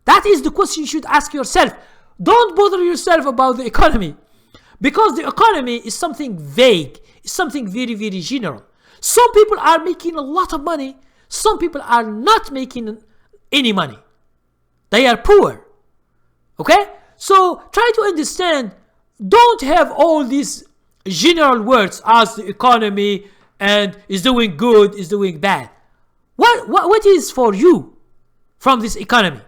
That is the question you should ask yourself. Don't bother yourself about the economy, because the economy is something vague. It's something very, very general. Some people are making a lot of money. Some people are not making any money. They are poor. Okay? So try to understand don't have all these general words as the economy and is doing good, is doing bad. What is for you from this economy?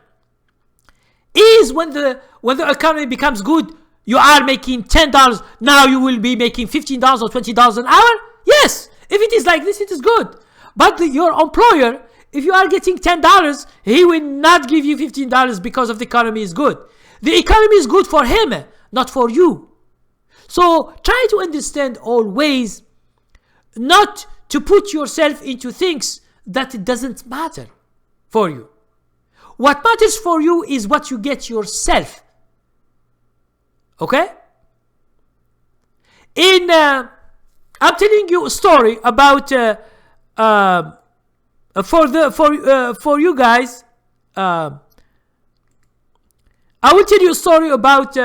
Is when the economy becomes good, you are making $10, now you will be making $15 or $20 an hour? Yes, if it is like this, it is good. But your employer, if you are getting $10, he will not give you $15 because of the economy is good. The economy is good for him, not for you. So try to understand always not to put yourself into things that it doesn't matter for you. What matters for you is what you get yourself. Okay? I'm telling you a story about for you guys. I will tell you a story about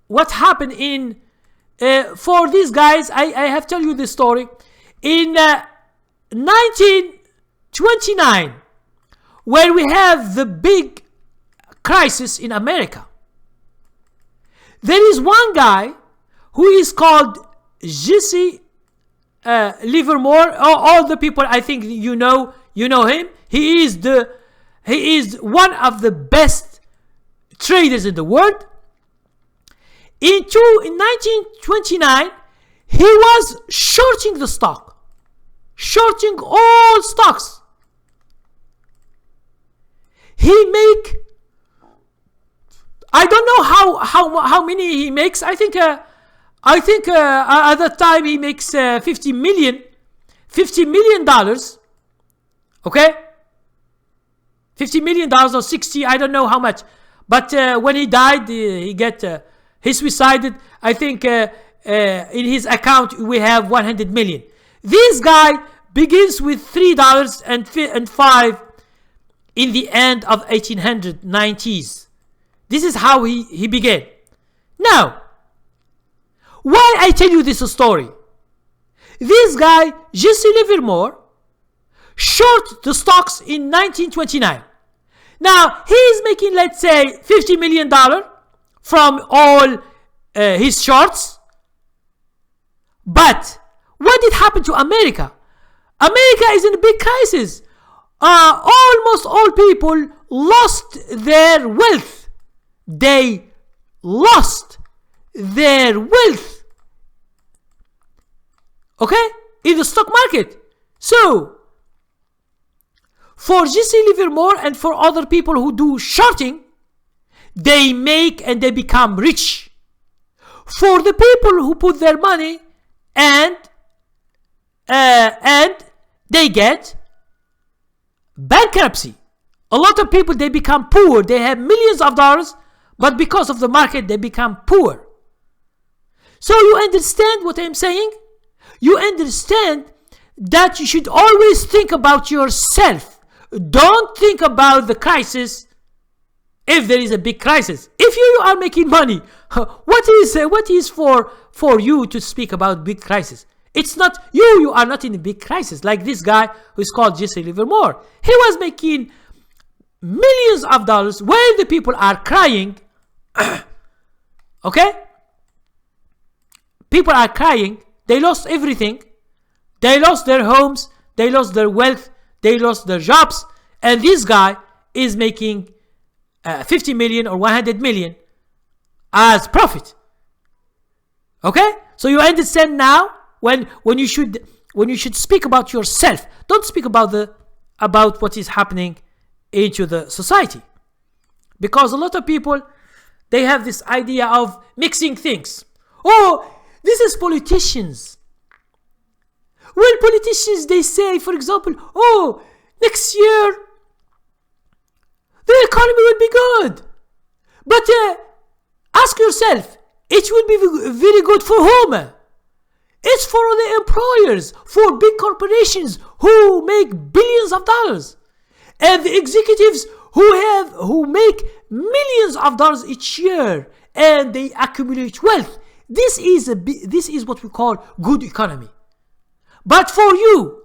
what happened in for these guys. I have told you this story in 1929, where we have the big crisis in America. There is one guy who is called Jesse Livermore. All the people, I think you know him. He is one of the best traders in the world. In 1929, he was shorting the stock, shorting all stocks. He make, I don't know how many he makes. I think at that time he makes $50 million. Okay, $50 million or 60. I don't know how much. But when he died, he suicided. I think in his account we have 100 million. This guy begins with $3.05 in the end of 1890s. This is how he began. Now, why I tell you this story? This guy, Jesse Livermore, short the stocks in 1929. Now, he is making, let's say, $50 million from all his shorts. But what did happen to America? America is in a big crisis. Almost all people lost their wealth. They lost their wealth. Okay? In the stock market. So, for Jesse Livermore and for other people who do shorting, they make and they become rich. For the people who put their money and they get bankruptcy. A lot of people, they become poor. They have millions of dollars, but because of the market, they become poor. So you understand what I'm saying? You understand that you should always think about yourself. Don't think about the crisis if there is a big crisis. If you are making money, what is for you to speak about big crisis? It's not you are not in a big crisis like this guy who is called Jesse Livermore. He was making millions of dollars while the people are crying. Okay? People are crying. They lost everything. They lost their homes. They lost their wealth. They lost their jobs. And this guy is making 50 million or 100 million as profit. Okay? So you understand now when you should speak about yourself. Don't speak about what is happening into the society. Because a lot of people, they have this idea of mixing things. Oh, this is politicians. Well, politicians, they say, for example, oh, next year the economy will be good. But ask yourself, it will be very good for whom? It's for the employers, for big corporations who make billions of dollars, and the executives who make millions of dollars each year, and they accumulate wealth. This is what we call good economy. But for you,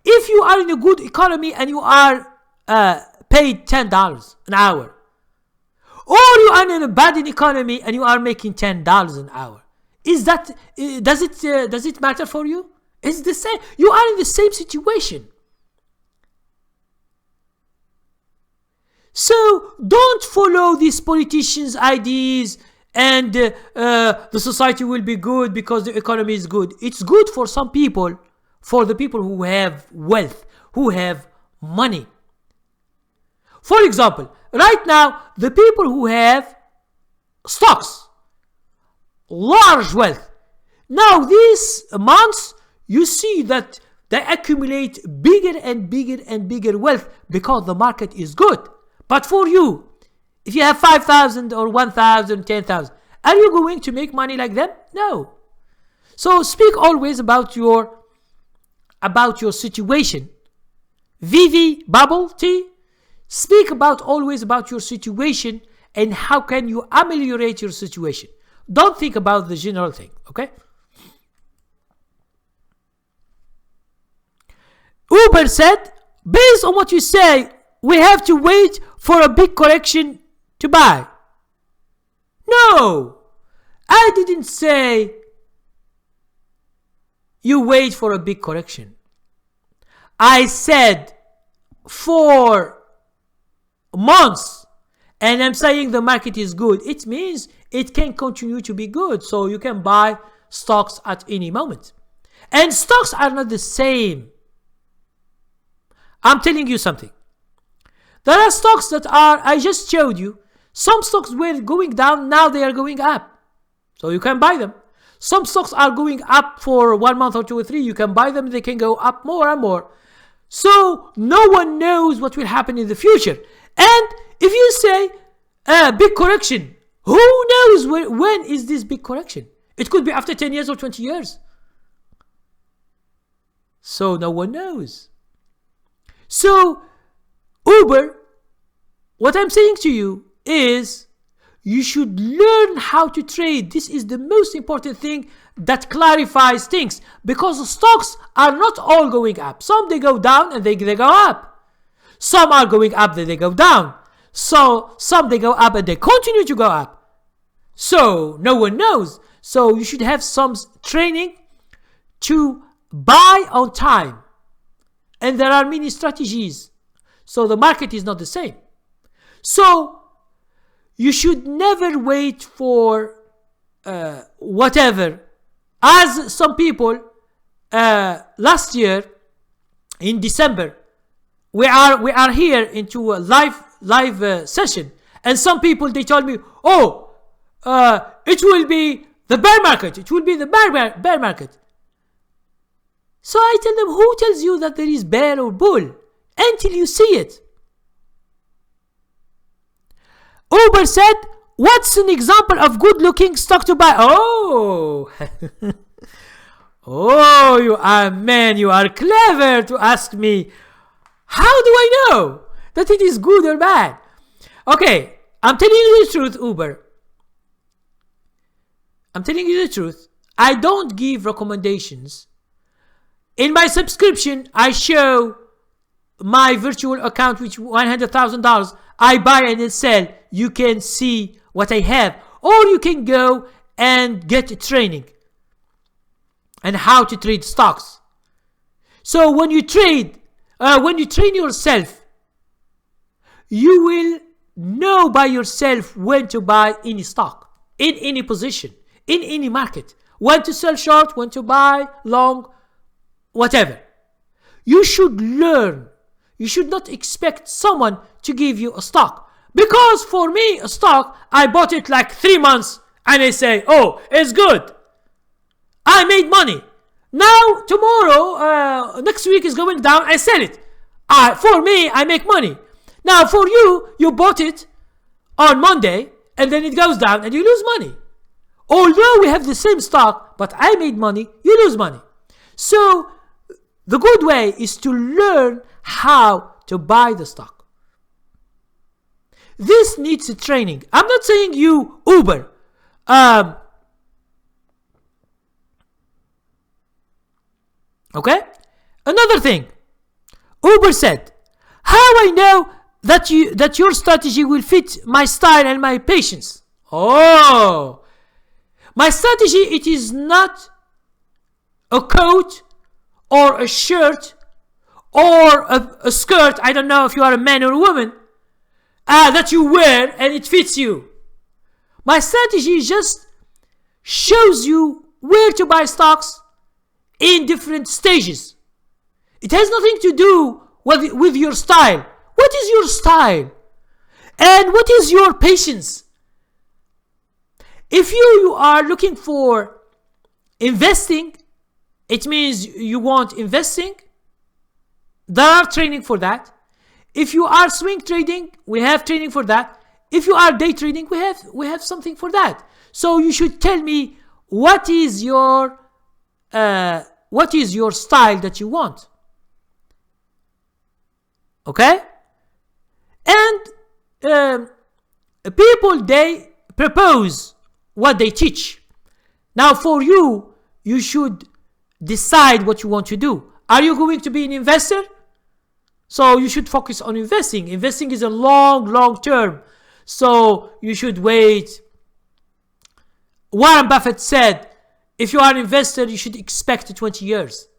if you are in a good economy and you are paid $10 an hour, Or you are in a bad economy and you are making $10 an hour. Is that does it matter for you? It's the same. You are in the same situation. So don't follow these politicians' ideas and the society will be good because the economy is good. It's good for some people, for the people who have wealth, who have money. For example, right now, the people who have stocks, large wealth. Now, these months, you see that they accumulate bigger and bigger and bigger wealth because the market is good. But for you, if you have 5,000 or 1,000, 10,000, are you going to make money like them? No. So speak always about your situation. Vivi bubble tea. Speak always about your situation and how can you ameliorate your situation. Don't think about the general thing, okay? Uber said, based on what you say, we have to wait for a big correction to buy. No, I didn't say you wait for a big correction. I said for months, and I'm saying the market is good. It means it can continue to be good, so you can buy stocks at any moment. And stocks are not the same. I'm telling you something. There are stocks that are, I just showed you, some stocks were going down, now they are going up. So you can buy them. Some stocks are going up for 1 month or 2 or 3, you can buy them, they can go up more and more. So no one knows what will happen in the future. And if you say big correction, who knows when is this big correction? It could be after 10 years or 20 years. So no one knows. So Uber, what I'm saying to you is you should learn how to trade. This is the most important thing that clarifies things, because stocks are not all going up. Some they go down and they go up. Some are going up and they go down. So some they go up and they continue to go up. So no one knows. So you should have some training to buy on time. And there are many strategies. So the market is not the same. So you should never wait for whatever. As some people last year in December, we are here into a live session, and some people they told me, it will be the bear market. It will be the bear market. So I tell them, who tells you that there is bear or bull? Until you see it. Uber said, what's an example of good looking stock to buy? Oh, you are clever to ask me. How do I know that it is good or bad? Okay, I'm telling you the truth, Uber. I'm telling you the truth. I don't give recommendations. In my subscription, I show my virtual account, which $100,000. I buy and then sell. You can see what I have. Or you can go and get training and how to trade stocks. So when you trade, when you train yourself, you will know by yourself when to buy any stock, in any position, in any market. When to sell short, when to buy long, whatever. You should learn. You should not expect someone to give you a stock. Because for me, a stock, I bought it like 3 months and I say, oh, it's good. I made money. Now, tomorrow, next week is going down, I sell it. For me, I make money. Now, for you, you bought it on Monday and then it goes down and you lose money. Although we have the same stock, but I made money, you lose money. So, the good way is to learn how to buy the stock. This needs a training. I'm not saying you Uber. Okay? Another thing. Uber said, how I know that your strategy will fit my style and my patience. Oh, my strategy, it is not a coat or a shirt or a skirt. I don't know if you are a man or a woman that you wear and it fits you. My strategy just shows you where to buy stocks in different stages. It has nothing to do with your style. What is your style? And what is your patience? If you are looking for investing, it means you want investing. There are training for that. If you are swing trading, we have training for that. If you are day trading, we have something for that. So you should tell me what is your style that you want. Okay? And people, they propose what they teach. Now for you, you should decide what you want to do. Are you going to be an investor? So you should focus on investing. Investing is a long term. So you should wait. Warren Buffett said, if you are an investor, you should expect 20 years.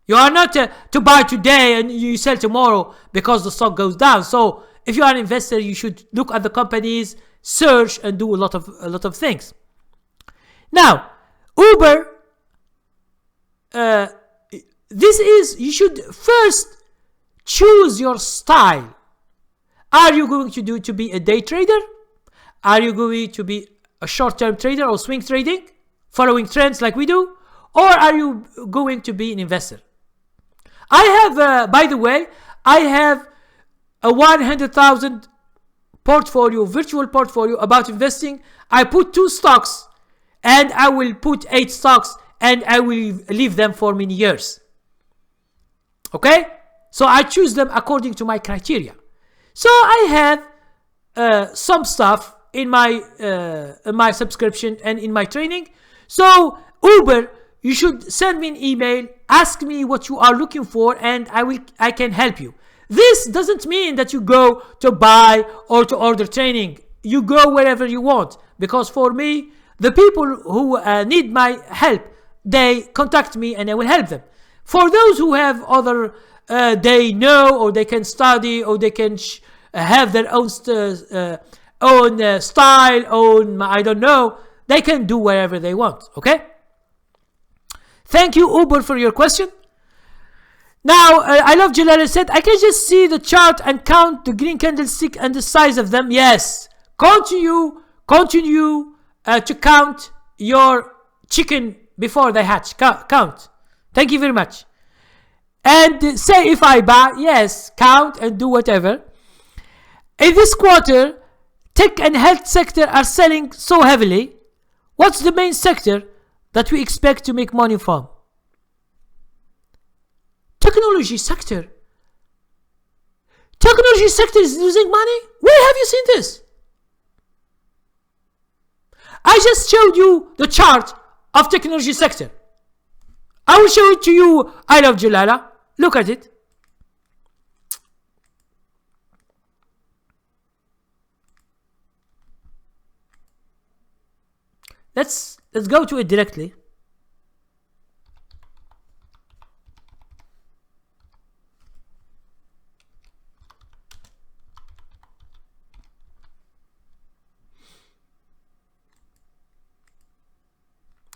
You are not to buy today and you sell tomorrow because the stock goes down. So if you are an investor, you should look at the companies, search, and do a lot of things. Now, Uber, you should first choose your style. Are you going to be a day trader? Are you going to be a short-term trader or swing trading, following trends like we do? Or are you going to be an investor? I have, by the way, I have a 100,000 portfolio, virtual portfolio about investing. I put 2 stocks and I will put 8 stocks and I will leave them for many years. Okay? So I choose them according to my criteria. So I have some stuff in my subscription and in my training. So Uber, you should send me an email, ask me what you are looking for, and I can help you. This doesn't mean that you go to buy or to order training. You go wherever you want, because for me, the people who need my help, they contact me and I will help them. For those who have other, they know, or they can study, or they can have their own style, I don't know, they can do whatever they want. Okay? Thank you, Uber, for your question. Now, I love Djellala said, I can just see the chart and count the green candlestick and the size of them. Yes. Continue to count your chicken before they hatch. Count. Thank you very much. And say if I buy, yes, count and do whatever. In this quarter, tech and health sector are selling so heavily. What's the main sector that we expect to make money from? Technology sector. Technology sector is losing money? Where have you seen this? I just showed you the chart of technology sector. I will show it to you. I love Djellala. Look at it. Let's go to it directly.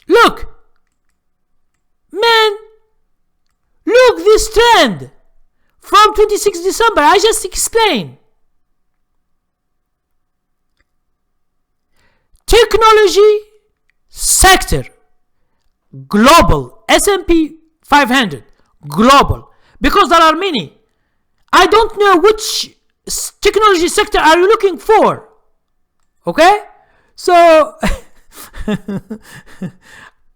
Look, man, look this trend from 26 December. I just explained. Technology sector, global, S&P 500, global, because there are many. I don't know which technology sector are you looking for. Okay, so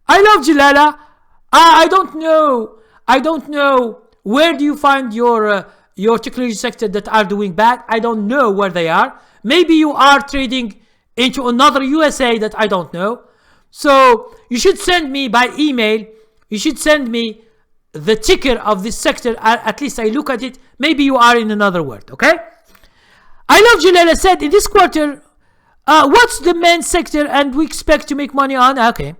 I love Djellala. I don't know where do you find your technology sector that are doing bad. I don't know where they are. Maybe you are trading into another USA that I don't know. So you should send me by email. You should send me the ticker of this sector. At least I look at it. Maybe you are in another world. Okay. I love Djellala said in this quarter, what's the main sector and we expect to make money on? Okay.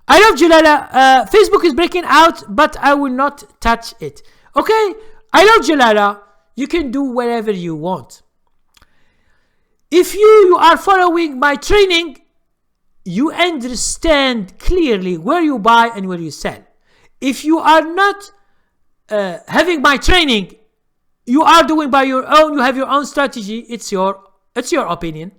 I love Djellala. Facebook is breaking out, but I will not touch it. Okay. I love Djellala. You can do whatever you want. If you are following my training, you understand clearly where you buy and where you sell. If you are not having my training, you are doing by your own, you have your own strategy, it's your opinion.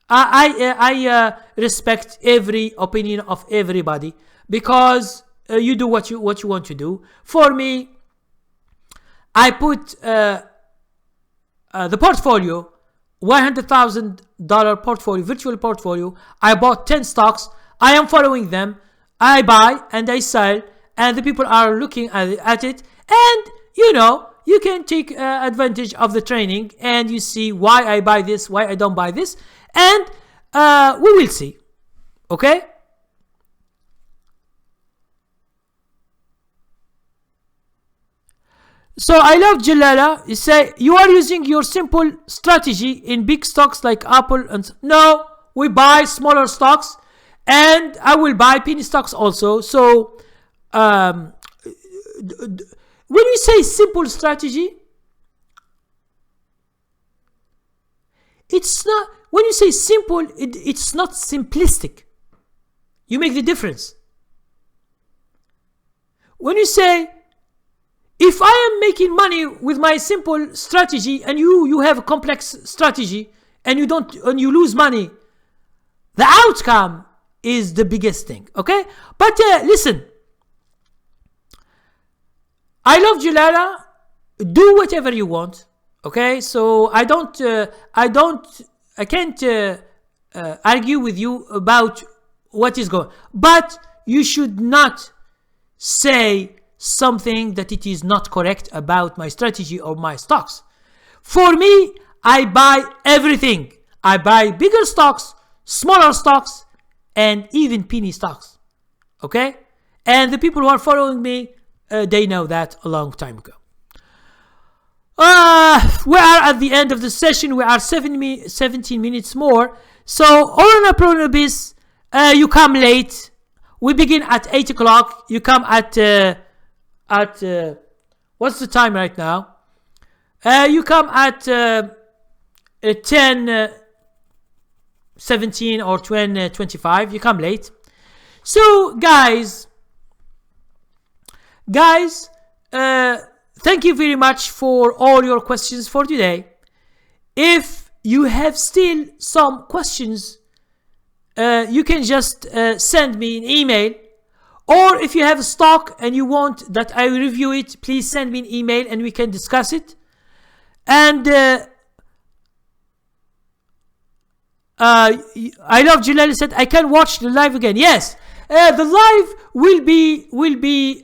I respect every opinion of everybody, because you do what you want to do. For me, I put the portfolio, $100,000 portfolio, virtual portfolio. I bought 10 stocks. I am following them. I buy and I sell, and the people are looking at it. And you can take advantage of the training, and you see why I buy this, why I don't buy this, and we will see. Okay. So I love Djellala. You say you are using your simple strategy in big stocks like Apple, and no, we buy smaller stocks, and I will buy penny stocks also. So when you say simple strategy, it's not. When you say simple, it's not simplistic. You make the difference. When you say, if I am making money with my simple strategy, and you have a complex strategy, and you lose money, the outcome is the biggest thing. Okay, but listen, I love Djellala. Do whatever you want. Okay, so I can't argue with you about what is going. But you should not say something that it is not correct about my strategy or my stocks. For me, I buy everything. I buy bigger stocks, smaller stocks, and even penny stocks. Okay? And the people who are following me, they know that a long time ago. We are at the end of the session. We are 17 minutes more. So, Oronapronobis, you come late. We begin at 8 o'clock. You come at what's the time right now? You come at 10, 17 or 20, 25. You come late. So, guys, thank you very much for all your questions for today. If you have still some questions, you can just send me an email. Or if you have a stock and you want that I review it, please send me an email and we can discuss it. And I love Djellala said, I can watch the live again. Yes, the live will be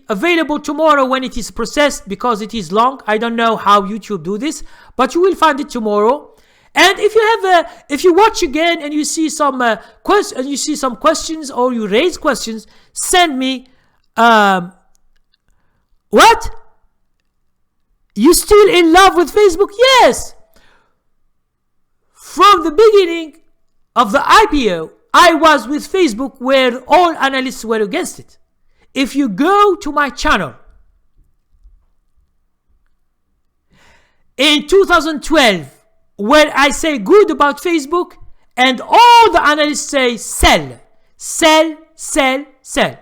available tomorrow when it is processed, because it is long. I don't know how YouTube do this, but you will find it tomorrow. And if you watch again and you see some questions, or you raise questions, send me. What? You still in love with Facebook? Yes. From the beginning of the IPO, I was with Facebook, where all analysts were against it. If you go to my channel in 2012, where I say good about Facebook, and all the analysts say sell, sell, sell, sell.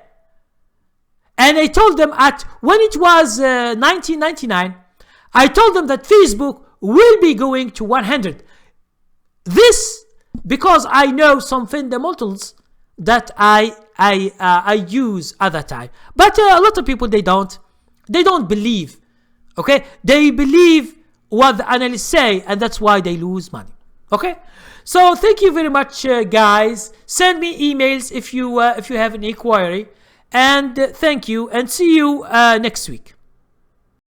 And I told them when it was 1999, I told them that Facebook will be going to 100. This because I know some fundamentals that I use at that time. But a lot of people, they don't believe. Okay, they believe what the analysts say, and that's why they lose money. Okay, so thank you very much, guys. Send me emails if you have an inquiry, and thank you, and see you next week.